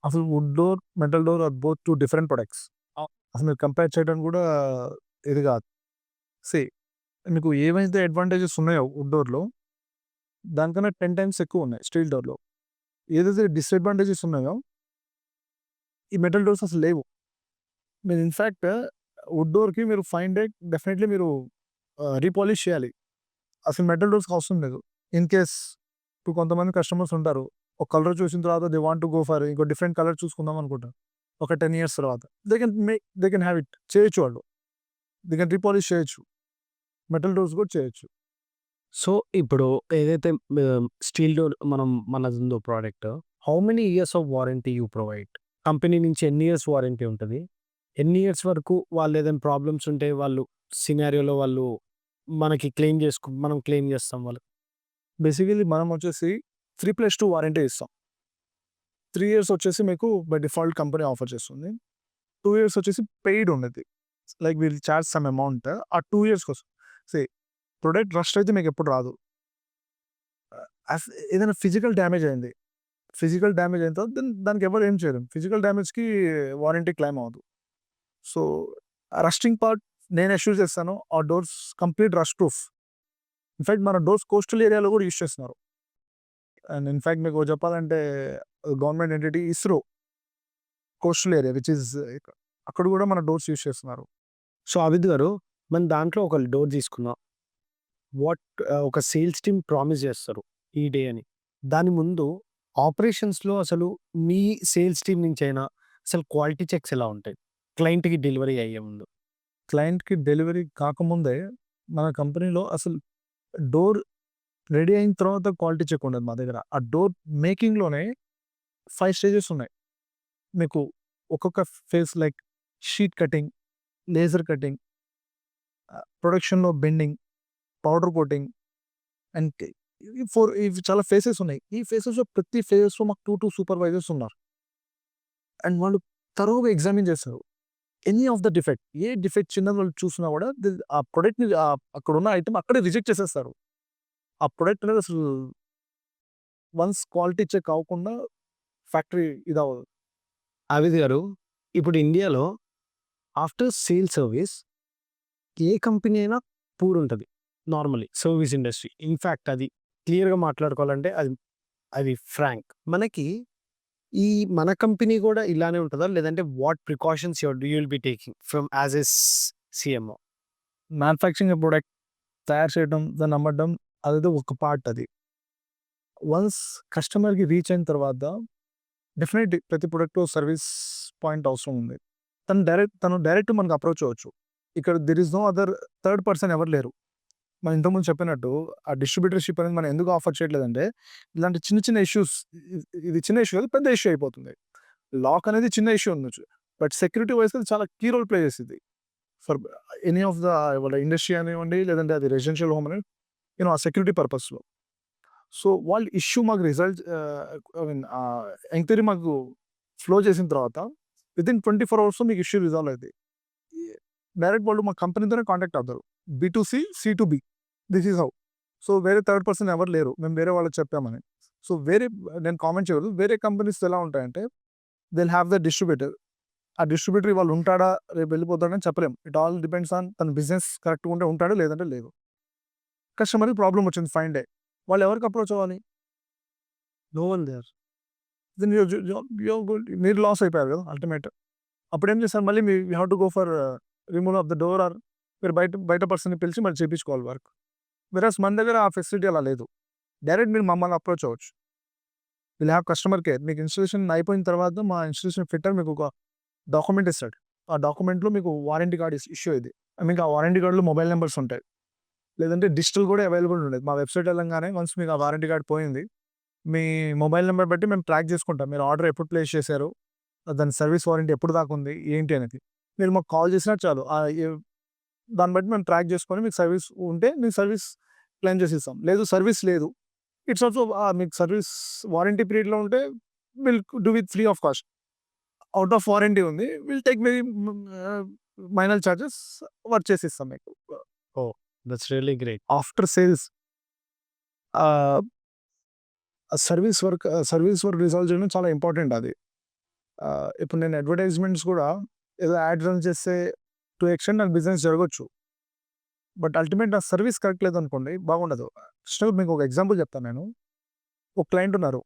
Speaker 4: అసలు wood door, metal door are both 2 different products. అసలు మీరు కంపేర్ చేయడానికి కూడా ఇది కాదు. సీ మీకు ఏవైతే అడ్వాంటేజెస్ ఉన్నాయో వుడ్ డోర్‌లో దానికన్నా 10 టైమ్స్ ఎక్కువ ఉన్నాయి స్టీల్ డోర్‌లో. ఏదైతే డిసడ్వాంటేజెస్ ఉన్నాయో ఈ మెటల్ డోర్స్ అసలు లేవు. మీరు ఇన్‌ఫాక్ట్ వుడ్ డోర్‌కి మీరు ఫైన్ డే డెఫినెట్‌లీ మీరు రీపాలిష్ చేయాలి. అసలు మెటల్ డోర్స్‌కి అవసరం లేదు. ఇన్ కేస్ ఇప్పుడు కొంతమంది కస్టమర్స్ ఉంటారు. ఒక కలర్ చూసిన తర్వాత they want to go for ఇంకో డిఫరెంట్ కలర్ చూసుకుందాం అనుకుంటారు. ఒక 10 ఇయర్స్ తర్వాత. They can have it. చేయొచ్చు వాళ్ళు. దే కెన్ రీపాలిష్ చేయొచ్చు. మెటల్ డోర్స్ కూడా చేయొచ్చు.
Speaker 1: సో, ఇప్పుడు ఏదైతే స్టీల్ డోర్ మనదుందో product, how many years of warranty you provide? Company నుంచి ఎన్ని ఇయర్స్ వారంటీ ఉంటది? ఎన్ని ఇయర్స్ వరకు వాళ్ళు ఏదైనా ప్రాబ్లమ్స్ ఉంటే వాళ్ళు సినారియోలో వాళ్ళు మనకి మనం క్లెయిమ్ చేస్తాం వాళ్ళకి?
Speaker 4: బేసికల్లీ మనం వచ్చేసి 3+2 వారంటీ ఇస్తాం. 3 ఇయర్స్ వచ్చేసి మీకు బై డిఫాల్ట్ కంపెనీ ఆఫర్ చేస్తుంది. 2 ఇయర్స్ వచ్చేసి పెయిడ్ ఉండేది. Like will charge some amount ఆ 2 ఇయర్స్ కోసం. సీ ప్రొడక్ట్ రస్ట్ అయితే మీకు ఎప్పుడు రాదు. ఏదైనా ఫిజికల్ డ్యామేజ్ అయింది. ఫిజికల్ డ్యామేజ్ అయిన తర్వాత దానికి ఎవరు ఏం చేయలేం. ఫిజికల్ డ్యామేజ్‌కి వారంటీ క్లెయిమ్ అవ్వదు. సో, ఆ రస్టింగ్ పార్ట్ నేను అష్యూర్ చేస్తాను. ఆ doors complete rust proof. In fact మన డోర్స్ కోస్టల్ ఏరియాలో కూడా యూజ్ చేస్తున్నారు. అండ్ ఇన్‌ఫాక్ట్ మీకు చెప్పాలంటే government entity ISRO coastal area which is అక్కడ కూడా మన డోర్స్ యూజ్ చేస్తున్నారు.
Speaker 1: సో, అవిద్ గారు మనం దాంట్లో ఒక డోర్ తీసుకున్నాం. ఒక సేల్స్ టీమ్ ప్రామిస్ చేస్తారు ఈ డే అని. దాని ముందు ఆపరేషన్స్‌లో అసలు మీ సేల్స్ టీమ్ నుంచైనా అసలు క్వాలిటీ చెక్స్ ఎలా ఉంటాయి? క్లయింట్‌కి డెలివరీ అయ్యే ముందు.
Speaker 4: క్లయింట్‌కి డెలివరీ కాకముందే మన కంపెనీలో అసలు డోర్ రెడీ అయిన తర్వాత క్వాలిటీ చెక్ ఉండదు మా దగ్గర. ఆ డోర్ మేకింగ్‌లోనే 5 స్టేజెస్ ఉన్నాయి. మీకు ఒక్కొక్క phase like sheet cutting, laser cutting, ప్రొడక్షన్‌లో బెండింగ్, పౌడర్ కోటింగ్ అండ్ ఇవి చాలా ఫేసెస్ ఉన్నాయి. ఈ ఫేసెస్‌లో ప్రతి ఫేజెస్‌లో మాకు 2 సూపర్వైజర్స్ ఉన్నారు. అండ్ వాళ్ళు థరోగా ఎగ్జామిన్ చేస్తారు. Any of the defect A defect చిన్నది వాళ్ళు చూసినా కూడా ఆ ప్రొడక్ట్‌ని అక్కడున్న ఐటెమ్ అక్కడే రిజెక్ట్ చేసేస్తారు. ఆ ప్రొడక్ట్ అనేది అసలు వన్స్ క్వాలిటీ చెక్ అవ్వకుండా ఫ్యాక్టరీ ఇదవ్వదు.
Speaker 1: అవిద్ గారు ఇప్పుడు ఇండియాలో ఆఫ్టర్ సేల్ సర్వీస్ ఏ కంపెనీ అయినా పూర్ ఉంటది. Normally service industry. ఇన్‌ఫాక్ట్ అది క్లియర్‌గా మాట్లాడుకోవాలంటే అది ఫ్రాంక్. మనకి మన కంపెనీ కూడా ఇలానే ఉంటదా? లేదంటే what precautions you will be taking from as a CMO?
Speaker 4: Manufacturing product తయారు చేయడం, దాన్ని అమ్మడం అదేదో ఒక పార్ట్ అది. వన్స్ కస్టమర్‌కి రీచ్ అయిన తర్వాత డెఫినెట్‌లీ ప్రతి ప్రొడక్ట్‌లో సర్వీస్ పాయింట్ అవసరం ఉంది. తను డైరెక్ట్ మనకు అప్రోచ్ అవ్వచ్చు. ఇక్కడ there is no other third person ఎవరు లేరు. మనం ఇంతకుముందు చెప్పినట్టు ఆ డిస్ట్రిబ్యూటర్‌షిప్ అనేది మనం ఎందుకు ఆఫర్ చేయట్లేదంటే, ఇలాంటి చిన్న చిన్న ఇష్యూస్ ఇది చిన్న ఇష్యూ కాదు, పెద్ద ఇష్యూ అయిపోతుంది. లాక్ అనేది చిన్న ఇష్యూ ఉండొచ్చు. బట్ సెక్యూరిటీ వైస్ అది చాలా కీ రోల్ ప్లే చేసిద్ది. ఫర్ ఎనీ ఆఫ్ ద వాళ్ళ ఇండస్ట్రీ అనివ్వండి, లేదంటే అది రెసిడెన్షియల్ హోమ్ అని ఆ సెక్యూరిటీ పర్పస్‌లో. సో, వాళ్ళు ఇష్యూ మాకు రిజల్ట్ ఐ మీన్ ఎంక్వైరీ మాకు ఫ్లో చేసిన తర్వాత వితిన్ 24 అవర్స్‌లో మీకు ఇష్యూ రిజాల్వ్ అయిద్ది. డైరెక్ట్ వాళ్ళు మా కంపెనీతోనే కాంటాక్ట్ అవుతారు. B to C, C to B. This is how. So, వేరే థర్డ్ పర్సన్ ఎవరు లేరు. మేము వేరే వాళ్ళకి చెప్పామని. సో, నేను కామెంట్ చేయకూడదు. వేరే కంపెనీస్ ఎలా ఉంటాయంటే they will have the distributor. ఆ డిస్ట్రిబ్యూటర్ ఇవాళ ఉంటాడా, రేపు వెళ్ళిపోతాడని చెప్పలేం. ఇట్ ఆల్ డిపెండ్స్ ఆన్ తన బిజినెస్ కరెక్ట్‌గా ఉంటే ఉంటాడు, లేదంటే లేదు. కస్టమర్‌కి ప్రాబ్లమ్ వచ్చింది ఫైన్ డే. వాళ్ళు ఎవరికి అప్రోచ్ అవ్వాలి? No one there. దెన్ మీరు లాస్ అయిపోయారు కదా అల్టిమేట్. అప్పుడేం చేస్తారు మళ్ళీ you have to go for removal of the door or మీరు బయట బయట పర్సన్‌ని పిలిచి మళ్ళీ చేపించుకోవాలి వర్క్. వెరాస్ మన దగ్గర ఆ ఫెసిలిటీ అలా లేదు. డైరెక్ట్ మీరు మమ్మల్ని అప్రోచ్ అవ్వచ్చు. Will have customer care. మీకు ఇన్‌స్టాలేషన్ అయిపోయిన తర్వాత మా ఇన్‌స్టాలేషన్ ఫిట్టర్ మీకు ఒక డాక్యుమెంట్ ఇస్తాడు. ఆ డాక్యుమెంట్‌లో మీకు వారంటీ కార్డ్ ఇష్యూ ఇది. మీకు ఆ వారంటీ కార్డ్‌లో మొబైల్ నంబర్స్ ఉంటాయి. లేదంటే డిజిటల్ కూడా అవైలబుల్ ఉండేది. మా వెబ్‌సైట్ ఎళ్ళంగానే వన్స్ మీకు ఆ వారంటీ కార్డ్ పోయింది. మీ మొబైల్ నంబర్ బట్టి మేము ట్రాక్ చేసుకుంటాం. మీరు ఆర్డర్ ఎప్పుడు ప్లేస్ చేశారు? దాని సర్వీస్ వారంటీ ఎప్పుడు దాకా ఉంది? ఏంటి అనేది. మీరు మాకు కాల్ చేసినా చాలు. దాన్ని బట్టి మేము ట్రాక్ చేసుకొని మీకు సర్వీస్ ఉంటే మీకు సర్వీస్ క్లెయిమ్ చేసి ఇస్తాం. లేదు సర్వీస్ లేదు. ఇట్స్ ఆల్సో మీకు సర్వీస్ వారంటీ పీరియడ్‌లో ఉంటే will do with free of cost. Out of warranty ఉంది. Will take very minor charges work చేసి ఇస్తాం మీకు.
Speaker 1: That's really great.
Speaker 4: After sales ah, service work resolve చేయడం చాలా ఇంపార్టెంట్ అది. ఇప్పుడు నేను అడ్వర్టైజ్మెంట్స్ కూడా ఏదో యాడ్ రన్ చేస్తే టు ఎక్స్‌టెండ్ నా బిజినెస్ జరగొచ్చు. బట్ అల్టిమేట్ నా సర్వీస్ కరెక్ట్ లేదనుకోండి బాగుండదు. జస్ట్ మీకు ఒక ఎగ్జాంపుల్ చెప్తాను నేను. ఒక క్లయింట్ ఉన్నారు.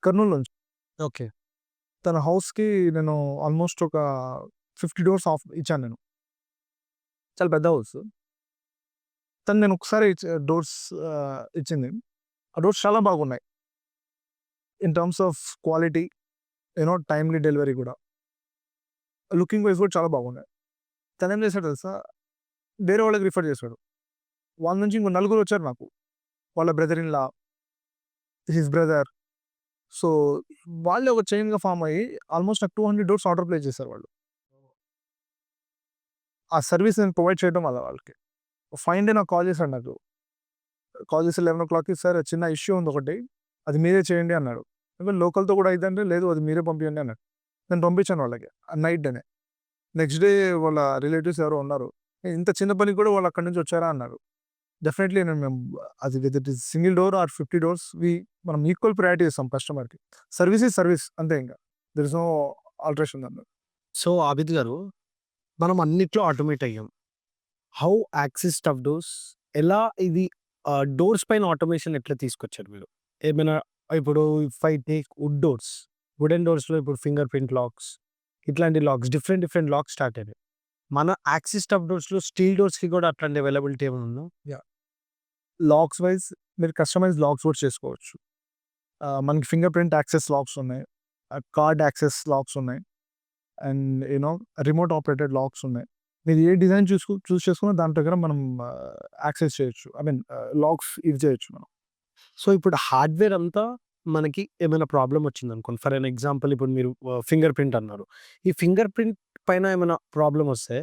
Speaker 4: కర్నూలు నుంచి.
Speaker 1: ఓకే.
Speaker 4: తన హౌస్‌కి నేను ఆల్మోస్ట్ ఒక 50 డోర్స్ ఇచ్చాను నేను. చాలా పెద్ద హౌస్. తను నేను ఒకసారి డోర్స్ ఇచ్చింది. ఆ డోర్స్ చాలా బాగున్నాయి. In terms of quality, timely delivery కూడా. లుకింగ్ వైస్ కూడా చాలా బాగున్నాయి. తనేం చేశాడో తెలుసా? వేరే వాళ్ళకి రిఫర్ చేశాడు. వాళ్ళ నుంచి ఇంకో నలుగురు వచ్చారు నాకు. వాళ్ళ brother in law, his brother. So, వాళ్ళే ఒక చైన్‌గా ఫార్మ్ అయ్యి ఆల్మోస్ట్ నాకు 200 డోర్స్ ఆర్డర్ ప్లేస్ చేశారు వాళ్ళు. ఆ సర్వీస్ నేను ప్రొవైడ్ చేయడం వల్ల వాళ్ళకి. ఫైన్ డే నాకు కాల్ చేశాడు నాకు. కాల్ చేసి 11:00కి సార్ చిన్న ఇష్యూ ఉంది ఒకటి. అది మీరే చేయండి అన్నాడు. లోకల్‌తో కూడా అయిద్దంటే లేదు అది మీరే పంపియండి అన్నాడు. నేను పంపించాను వాళ్ళకి. నైట్ డేనే. నెక్స్ట్ డే వాళ్ళ రిలేటివ్స్ ఎవరో ఉన్నారు. ఇంత చిన్న పనికి కూడా వాళ్ళు అక్కడి నుంచి వచ్చారా అన్నారు. డెఫినెట్లీ మేము అది with it is single door or 50 doors మనం ఈక్వల్ ప్రయారిటీ ఇస్తాం కస్టమర్‌కి. సర్వీస్ ఈజ్ సర్వీస్ అంతే ఇంక. దేర్ ఇస్ నో ఆల్టరేషన్ దాంట్లో.
Speaker 1: సో, ఆబిద్ గారు మనం అన్నిట్లో ఆటోమేట్ అయ్యాం. హౌ యాక్సిస్ స్టఫ్ డోర్స్ ఎలా ఇది డోర్స్ పైన ఆటోమేషన్ ఎట్లా తీసుకొచ్చారు మీరు? ఏమైనా ఇప్పుడు ఇఫ్ ఐ టేక్ వుడెన్ డోర్స్‌లో ఇప్పుడు ఫింగర్ ప్రింట్ లాక్స్ ఇట్లాంటి లాక్స్ డిఫరెంట్ లాక్స్ స్టార్ట్ అయినాయి. మన యాక్సిస్ స్టఫ్ డోర్స్‌లో స్టీల్ డోర్స్‌కి కూడా అట్లాంటి అవైలబిలిటీ ఏమైనా ఉందా?
Speaker 4: లాక్స్ వైస్ మీరు కస్టమైజ్డ్ లాక్స్ కూడా చేసుకోవచ్చు. మనకి ఫింగర్ ప్రింట్ యాక్సెస్ లాక్స్ ఉన్నాయి. కార్డ్ యాక్సెస్ లాక్స్ ఉన్నాయి. అండ్ రిమోట్ ఆపరేటెడ్ లాక్స్ ఉన్నాయి. మీరు ఏ డిజైన్ చూస్ చేసుకున్న దాని దగ్గర మనం యాక్సెస్ చేయొచ్చు. ఐ మీన్ లాక్స్ ఇది చేయొచ్చు మనం.
Speaker 1: సో, ఇప్పుడు హార్డ్‌వేర్ అంతా మనకి ఏమైనా ప్రాబ్లమ్ వచ్చిందనుకోండి. ఫర్ ఎన్ ఎగ్జాంపుల్ ఇప్పుడు మీరు ఫింగర్ ప్రింట్ అన్నారు. ఈ ఫింగర్ ప్రింట్ పైన ఏమైనా ప్రాబ్లమ్ వస్తే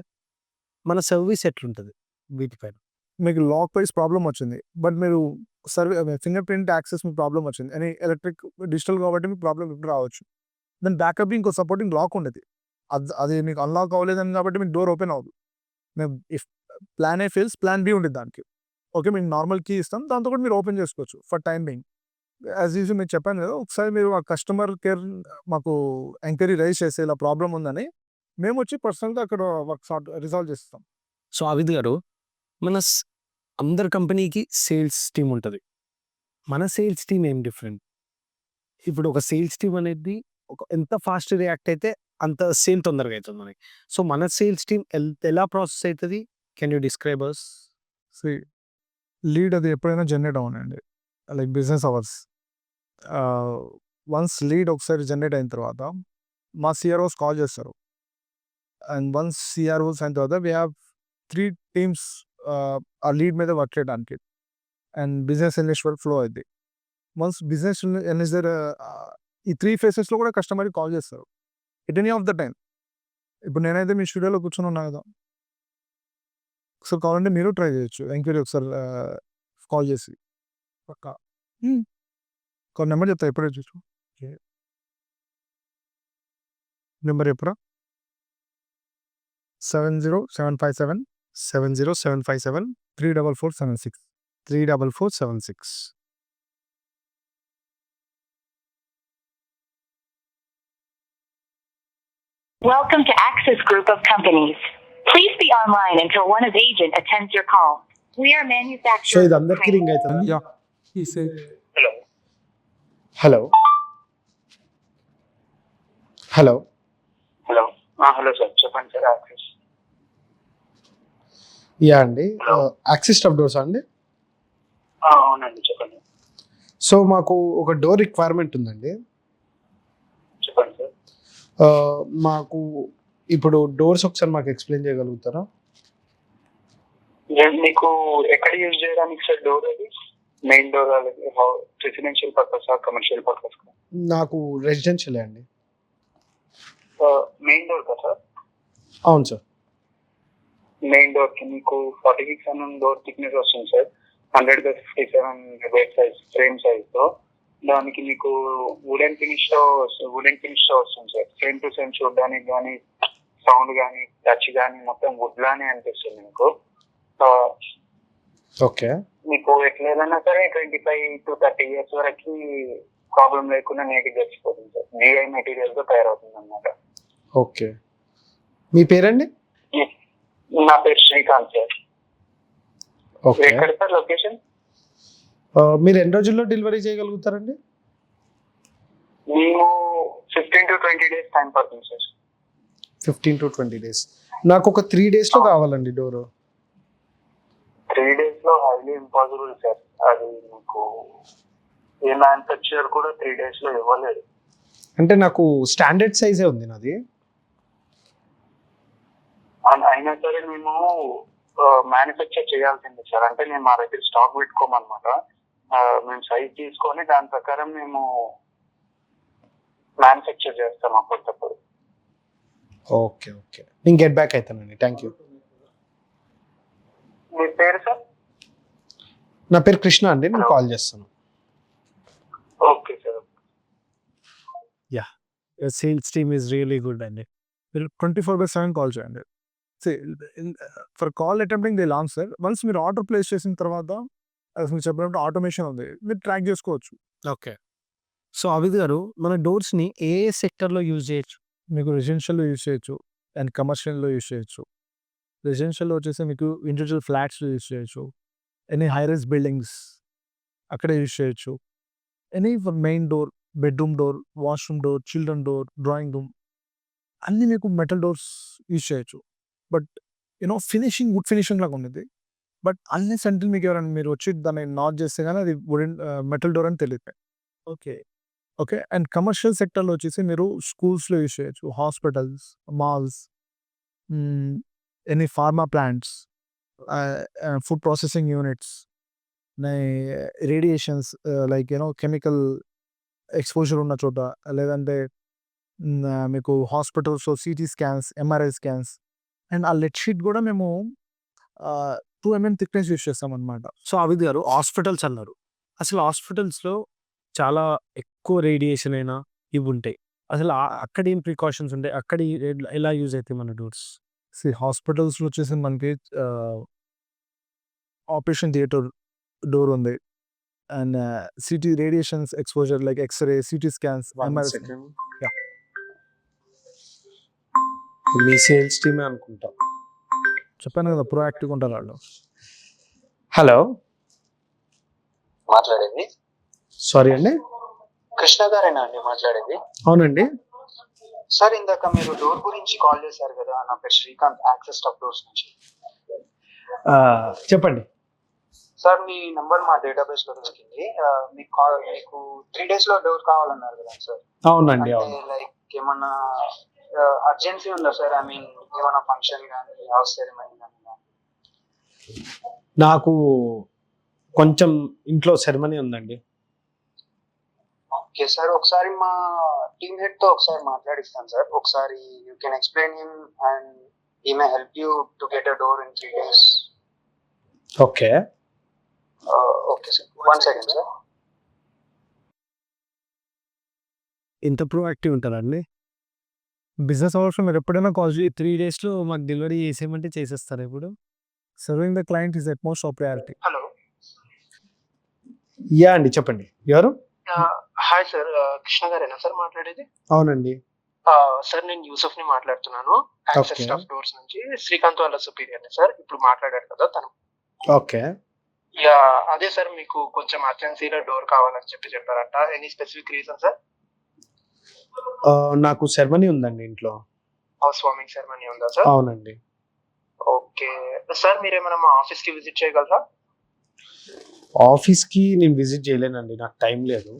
Speaker 1: మన సర్వీస్ ఎట్లుంటది వీటిపైన?
Speaker 4: మీకు లాక్ వైస్ ప్రాబ్లమ్ వచ్చింది. బట్ మీరు ఫింగర్ ప్రింట్ యాక్సెస్ మీకు ప్రాబ్లమ్ వచ్చింది. ఎలక్ట్రిక్ డిజిటల్ కాబట్టి మీకు ప్రాబ్లమ్ ఇప్పుడు రావచ్చు. దాని బ్యాకప్ ఇంకో సపోర్టింగ్ లాక్ ఉండేది. అది మీకు అన్లాక్ అవ్వలేదని కాబట్టి మీకు డోర్ ఓపెన్ అవ్వదు. మేము if plan A fails plan B ఉండిద్ది దానికి. ఓకే. మీకు నార్మల్ కీ ఇస్తాం. దాంతో కూడా మీరు ఓపెన్ చేసుకోవచ్చు for time being. As usual మీకు చెప్పాను కదా! ఒకసారి మీరు ఆ కస్టమర్ కేర్ మాకు ఎంక్వైరీ రైజ్ చేసి ఇలా ప్రాబ్లమ్ ఉందని మేమొచ్చి పర్సనల్‌గా అక్కడ వర్క్ రిజాల్వ్ చేస్తాం.
Speaker 1: సో, ఆవిద్ గారు మన అందరి కంపెనీకి సేల్స్ టీమ్ ఉంటది. మన సేల్స్ టీమ్ ఏం డిఫరెంట్? ఇప్పుడు ఒక సేల్స్ టీమ్ అనేది ఎంత ఫాస్ట్ రియాక్ట్ అయితే అంత సేల్ తొందరగా అయితది మనకి. సో, మన సేల్స్ టీమ్ ఎలా ప్రాసెస్ అయితది? Can you describe us?
Speaker 4: See lead అది ఎప్పుడైనా జనరేట్ అవ్వనండి. Like business hours. Once lead ఒకసారి జనరేట్ అయిన తర్వాత మా సీఆర్ఓస్ కాల్ చేస్తారు. అండ్ వన్స్ సీఆర్ఓస్ అయిన తర్వాత వి హావ్ 3 టీమ్స్ ఆ లీడ్ మీద వర్క్ చేయడానికి అండ్ బిజినెస్ అనలిస్ట్ వరకు ఫ్లో అవుద్ది. వన్స్ బిజినెస్ అనలిస్ట్ ఈ 3 ఫేసెస్‌లో కూడా కస్టమర్‌కి కాల్ చేస్తారు. At any of the time. ఇప్పుడు నేనైతే మీ స్టూడియోలో కూర్చొని ఉన్నా కదా! ఒకసారి కావాలంటే మీరు ట్రై చేయొచ్చు. ఎంక్వైరీ ఒకసారి కాల్ చేసి. పక్కా. ఒక నెంబర్ చెప్తా ఎప్పుడే చూసు. నెంబర్ చెప్పురా? 70757 70757 34476 34476.
Speaker 5: Welcome to Axis Group of Companies. Please be online until one of agent attends your call. We are
Speaker 1: so
Speaker 5: manufacturers.
Speaker 1: ఇది అందరికీ రింగ్ అవుతుందా?
Speaker 4: Yeah. He said.
Speaker 6: Hello
Speaker 1: hello hello
Speaker 6: hello hello sir చెప్పండి sir access
Speaker 1: yeah అండి axis stuff doors అండి.
Speaker 6: అవునండి చెప్పండి
Speaker 1: so మాకు ఒక డోర్ రిక్వైర్మెంట్ ఉందండి.
Speaker 6: చెప్పండి సార్
Speaker 1: మాకు ఇప్పుడు డోర్స్ ఒకసారి మాకు ఎక్స్ప్లెయిన్ చేయగలుగుతారా?
Speaker 6: మీకు ఎక్కడ యూజ్ చేయడానికి సార్ డోర్ అది main door residential purpose commercial purpose
Speaker 1: నాకు రెసిడెన్షియల్ అండి.
Speaker 6: మెయిన్ డోర్ కదా సార్
Speaker 1: అవును సార్.
Speaker 6: మెయిన్ డోర్ కి మీకు 46 mm డోర్ థిక్నెస్ వస్తుంది sir 100/57 weight size frame size తో దానికి మీకు వుడెన్ ఫినిష్ తో వస్తుంది సార్. సేమ్ టు సేమ్ చూడడానికి కానీ సౌండ్ కానీ టచ్ కానీ మొత్తం వుడ్ లానే అనిపిస్తుంది మీకు.
Speaker 1: ఓకే.
Speaker 6: మీకు ఎట్లేదన్నా సరే 25 to 30 years వరకు ప్రాబ్లం లేకుండా నేటి గడిచిపోతుంది సార్. జిఐ మెటీరియల్ తో తయారవుతుంది అన్నమాట.
Speaker 1: ఓకే. మీ పేరండి?
Speaker 6: నా పేరు శ్రీకాంత్ సార్.
Speaker 1: ఓకే.
Speaker 6: ఎక్కడ సార్ లొకేషన్?
Speaker 1: మీరు ఎన్ని రోజుల్లో డెలివరీ చేయగలుగుతారండి?
Speaker 6: మేము 15 to 20 days టైం పడుతుంది సార్.
Speaker 1: 15 to 20 days. నాకు ఒక 3 daysలో కావాలండి డోరు.
Speaker 6: 3 days లో హైలీ ఇంపాసిబుల్ సార్. అది మీకు ఏ మ్యానుఫ్యాక్చరర్ కూడా 3 days లో ఇవ్వలేదు.
Speaker 1: అంటే నాకు స్టాండర్డ్ సైజే ఉంది నాది.
Speaker 6: అయినా సరే మేము మ్యానుఫ్యాక్చర్ చేయాల్సింది సార్. అంటే నేను మా దగ్గర స్టాక్ పెట్టుకోమన్నమాట. మేము సైజ్ తీసుకొని దాని ప్రకారం మేము మ్యానుఫ్యాక్చర్ చేస్తాం అప్పటికప్పుడు.
Speaker 1: Okay okay. నేను గెట్ బ్యాక్ అవుతానండి. Thank you.
Speaker 6: మీ పేరు సార్?
Speaker 1: నా పేరు కృష్ణ అండి. నేను కాల్ చేస్తాను.
Speaker 6: Okay sir.
Speaker 4: Sales team is really good అండి. మీరు 24/7 కాల్ చేయండి. For call attempting they answer. Once మీరు ఆర్డర్ ప్లేస్ చేసిన తర్వాత మీరు చెప్పినప్పుడు ఆటోమేషన్ ఉంది, మీరు ట్రాక్ చేసుకోవచ్చు.
Speaker 1: ఓకే. సో అవిద్ గారు, మన డోర్స్ని ఏ సెక్టర్లో యూజ్ చేయొచ్చు?
Speaker 4: మీకు రెసిడెన్షియల్లో యూజ్ చేయొచ్చు అండ్ కమర్షియల్లో యూజ్ చేయొచ్చు. రెసిడెన్షియల్లో వచ్చేసి మీకు ఇండివిజువల్ ఫ్లాట్స్లో యూజ్ చేయొచ్చు. ఎనీ హైరైజ్ బిల్డింగ్స్ అక్కడే యూజ్ చేయొచ్చు. Any main door, bedroom door, washroom door, children door, drawing room అన్నీ మీకు మెటల్ డోర్స్ యూజ్ చేయొచ్చు. బట్ ఫినిషింగ్ వుడ్ ఫినిషింగ్ లాగా ఉంది. బట్ అన్ని సెంటర్ మీకు ఎవరైనా మీరు వచ్చి దాన్ని నాట్ చేస్తే కానీ అది వుడెన్ మెటల్ డోర్ అని తెలియదు. Okay okay. అండ్ కమర్షియల్ సెక్టర్లో వచ్చేసి మీరు స్కూల్స్లో యూజ్ చేయొచ్చు, hospitals, malls, any pharma plants, food processing units, radiations like chemical exposure ఉన్న చోట, లేదంటే మీకు హాస్పిటల్స్లో city scans, MRI scans. And ఆ లెడ్ షీట్ కూడా మేము 2 mm థిక్నెస్ యూజ్ చేస్తాం అనమాట.
Speaker 1: సో అవిద్ గారు, హాస్పిటల్స్ అన్నారు. అసలు హాస్పిటల్స్లో చాలా ఎక్కువ రేడియేషన్ అయినా ఇవి ఉంటాయి. అసలు అక్కడ ఏం ప్రికాషన్స్ ఉంటాయి? అక్కడ ఎలా యూజ్ అవుతాయి మన డోర్స్?
Speaker 4: హాస్పిటల్స్లో వచ్చేసి మనకి ఆపరేషన్ థియేటర్ డోర్ ఉంది. And CT radiations exposure like x-ray, CT scans, MRI.
Speaker 1: మీ సేల్స్ టీమే అనుకుంటా.
Speaker 4: చెప్పాను కదా, ప్రోయాక్టివ్గా ఉంటారు వాళ్ళు.
Speaker 1: హలో,
Speaker 6: మాట్లాడేది
Speaker 1: సారీ అండి.
Speaker 6: కృష్ణ గారేనా అండి మాట్లాడేది?
Speaker 1: అవునండి.
Speaker 6: సార్ ఇందాక మీరు డోర్ గురించి కాల్ చేశారు కదా. నా పేరు శ్రీకాంత్, యాక్సెస్ స్టఫ్ డోర్స్ నుంచి.
Speaker 1: చెప్పండి.
Speaker 6: సార్ మీ నంబర్ మా డేటాబేస్ లో దొరికింది. మీకు 3 days లో డోర్ కావాలన్నారు కదా సార్.
Speaker 1: అవునండి, అవును.
Speaker 6: లైక్ ఏమన్నా అర్జెన్సీ ఉందా సార్? ఐ మీన్ ఏమన్నా ఫంక్షన్ కానీ హౌస్ సెరమనీ కానీ?
Speaker 1: నాకు కొంచెం ఇంట్లో సెరమనీ ఉందండి.
Speaker 6: ఓకే సార్, ఒకసారి మా టీమ్ హెడ్ తో ఒకసారి మాట్లాడిస్తాను సార్. ఒకసారి you can explain him and he may help you to get a door in 3 days.
Speaker 1: Okay.
Speaker 6: Okay sir, 1 second sir.
Speaker 1: ఇంత ప్రొయాక్టివ్ ఉంటారండి?
Speaker 4: బిజినెస్ అవర్స్లో మీరు ఎప్పుడైనా కాల్
Speaker 1: ఈ 3 డేస్‌లో మాకు డెలివరీ చేసేయమంటే చేసేస్తారా ఇప్పుడు?
Speaker 4: Serving the client is at most of priority.
Speaker 6: Hello,
Speaker 1: yeah అండి, చెప్పండి. ఎవరు?
Speaker 6: హాయ్ సార్, కృష్ణ గారేనా సార్ మాట్లాడేది?
Speaker 1: అవునండి.
Speaker 6: సార్, నేను యూసఫ్ ని మాట్లాడుతున్నాను, యాక్సెస్
Speaker 1: Okay.
Speaker 6: స్టాఫ్ డోర్స్ నుంచి. శ్రీకాంత్ వాళ్ళ సుపీరియర్ ని సార్, ఇప్పుడు మాట్లాడారు కదా తను.
Speaker 1: ఓకే.
Speaker 6: యా, అదే సార్, మీకు కొంచెం అర్జెన్సీలో డోర్ కావాలని చెప్పారంట. Any specific reason sir?
Speaker 1: నాకు సెరమనీ ఉందండి ఇంట్లో.
Speaker 6: హౌస్ వార్మింగ్ సెరమనీ ఉందా సార్?
Speaker 1: అవునండి.
Speaker 6: ఓకే సార్, మీరేమైనా మా ఆఫీస్ కి విజిట్ చేయగలరా?
Speaker 1: ఆఫీస్‌కి నేను విజిట్ చేయలేనండి. నాకు టైం లేదు.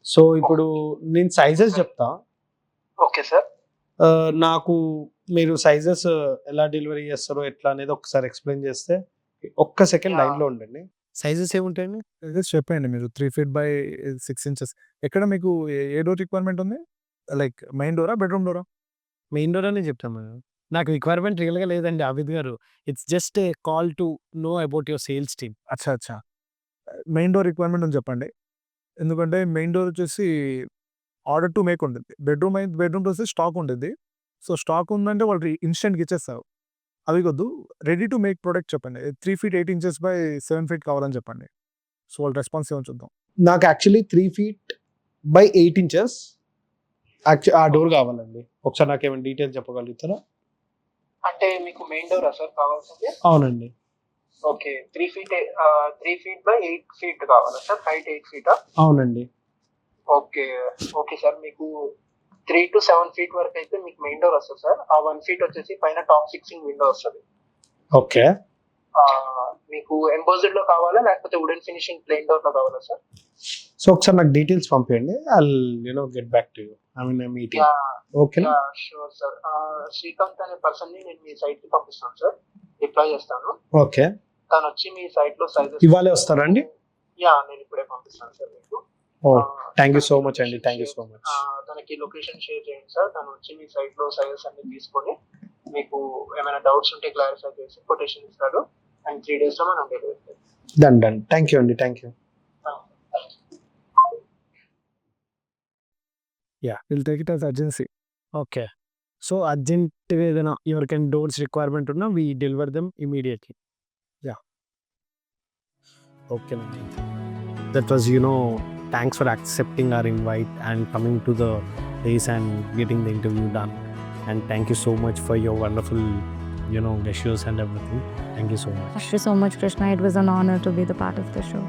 Speaker 1: సో, ఇప్పుడు నేను సైజెస్ చెప్తా.
Speaker 6: Okay sir.
Speaker 1: నాకు మీరు సైజెస్ ఎలా డెలివరీ చేస్తారో ఎట్లా అనేది ఒకసారి ఎక్స్‌ప్లెయిన్ చేస్తే. ఒక్క సెకండ్
Speaker 6: Yeah.
Speaker 1: లైన్‌లో ఉండండి. సైజెస్ ఏముంటాయండి?
Speaker 4: జస్ట్ చెప్పండి మీరు 3 feet by 6 inches. ఎక్కడ మీకు ఏ డోర్ రిక్వైర్మెంట్ ఉంది? Like main Dora, bedroom Dora?
Speaker 1: Main door అనే చెప్తాను. నాకు రిక్వైర్మెంట్ రియల్‌గా లేదండి ఆవిద్ గారు. It's just a call to know about your sales team.
Speaker 4: అచ్చా అచ్చా. మెయిన్ డోర్ రిక్వైర్మెంట్ అని చెప్పండి. ఎందుకంటే మెయిన్ డోర్ వచ్చేసి ఆర్డర్ టు మేక్ ఉంటుంది. బెడ్రూమ్ వస్తే స్టాక్ ఉంటుంది. సో స్టాక్ ఉందంటే వాళ్ళు ఇన్స్టెంట్‌గా ఇచ్చేస్తారు. అవి వద్దు, రెడీ టు మేక్ ప్రొడక్ట్ చెప్పండి. 3 feet 8 inches by 7 feet కావాలని చెప్పండి. సో వాళ్ళ రెస్పాన్స్ ఏమో చూద్దాం.
Speaker 1: నాకు యాక్చువల్లీ 3 feet by 8 inches ఆ డోర్ కావాలండి. ఒకసారి నాకేమైనా డీటెయిల్స్ చెప్పగలుగుతారా?
Speaker 6: అంటే మీకు మెయిన్ డోరా సార్ కావాల్సింది?
Speaker 1: అవునండి.
Speaker 6: ఓకే, 3 feet by 8 feet కావాలా సార్? Height 8 feet?
Speaker 1: అవునండి.
Speaker 6: ఓకే ఓకే సార్, మీకు 3 to 7 feet వరకు అయితే మీకు మెయిన్ డోర్ వస్తుంది సార్. ఆ 1 feet వచ్చేసి పైన టాప్ ఫిక్సింగ్ విండో వస్తుంది.
Speaker 1: ఓకే.
Speaker 6: మీకు ఎంబోజ్డ్ లో కావాలా లేకపోతే వుడెన్ ఫినిషింగ్ ప్లెయిన్ డోర్ లో కావాలా సార్?
Speaker 1: సో ఒకసారి నాకు డీటెయిల్స్ పంపియండి. Get back to you. I mean meeting. ఓకేనా?
Speaker 6: Sure sir. శ్రీకాంత్ అనే పర్సన్ ని నేను మీ సైట్ కి పంపిస్తాను సార్, రిప్లై చేస్తాను.
Speaker 1: ఓకే.
Speaker 6: తను వచ్చి మీ సైట్ లో సైజెస్
Speaker 1: ఇవాళే వస్తారండి?
Speaker 6: యా, నేను ఇప్పుడే పంపిస్తాను సార్ మీకు.
Speaker 1: థ్యాంక్ యూ సో మచ్ అండి. Thank you so much.
Speaker 6: తనకి లొకేషన్ షేర్ చేయండి సార్. తను వచ్చి మీ సైట్ లో సైజెస్ అన్ని తీసుకొని మీకు ఏమైనా డౌట్స్ ఉంటే క్లారిఫై చేసి కొటేషన్ ఇస్తాడు. అండ్ 3 days లో మనం డెలివరీ చేస్తాం.
Speaker 1: డన్. థ్యాంక్ యూ అండి. Thank you.
Speaker 4: Will take it as urgency.
Speaker 1: Okay. So అర్జెంట్‌గా ఏదైనా ఎవరికైనా డోర్స్ రిక్వైర్మెంట్ ఉన్నా we deliver them immediately.
Speaker 4: Yeah.
Speaker 1: ఓకేనండి. That was thanks for accepting our invite and coming to the place and getting the interview done. And thank you so much for your wonderful gestures and everything. Thank you so much.
Speaker 3: Thank you so much, Krishna. It was an honor to be the part of the show.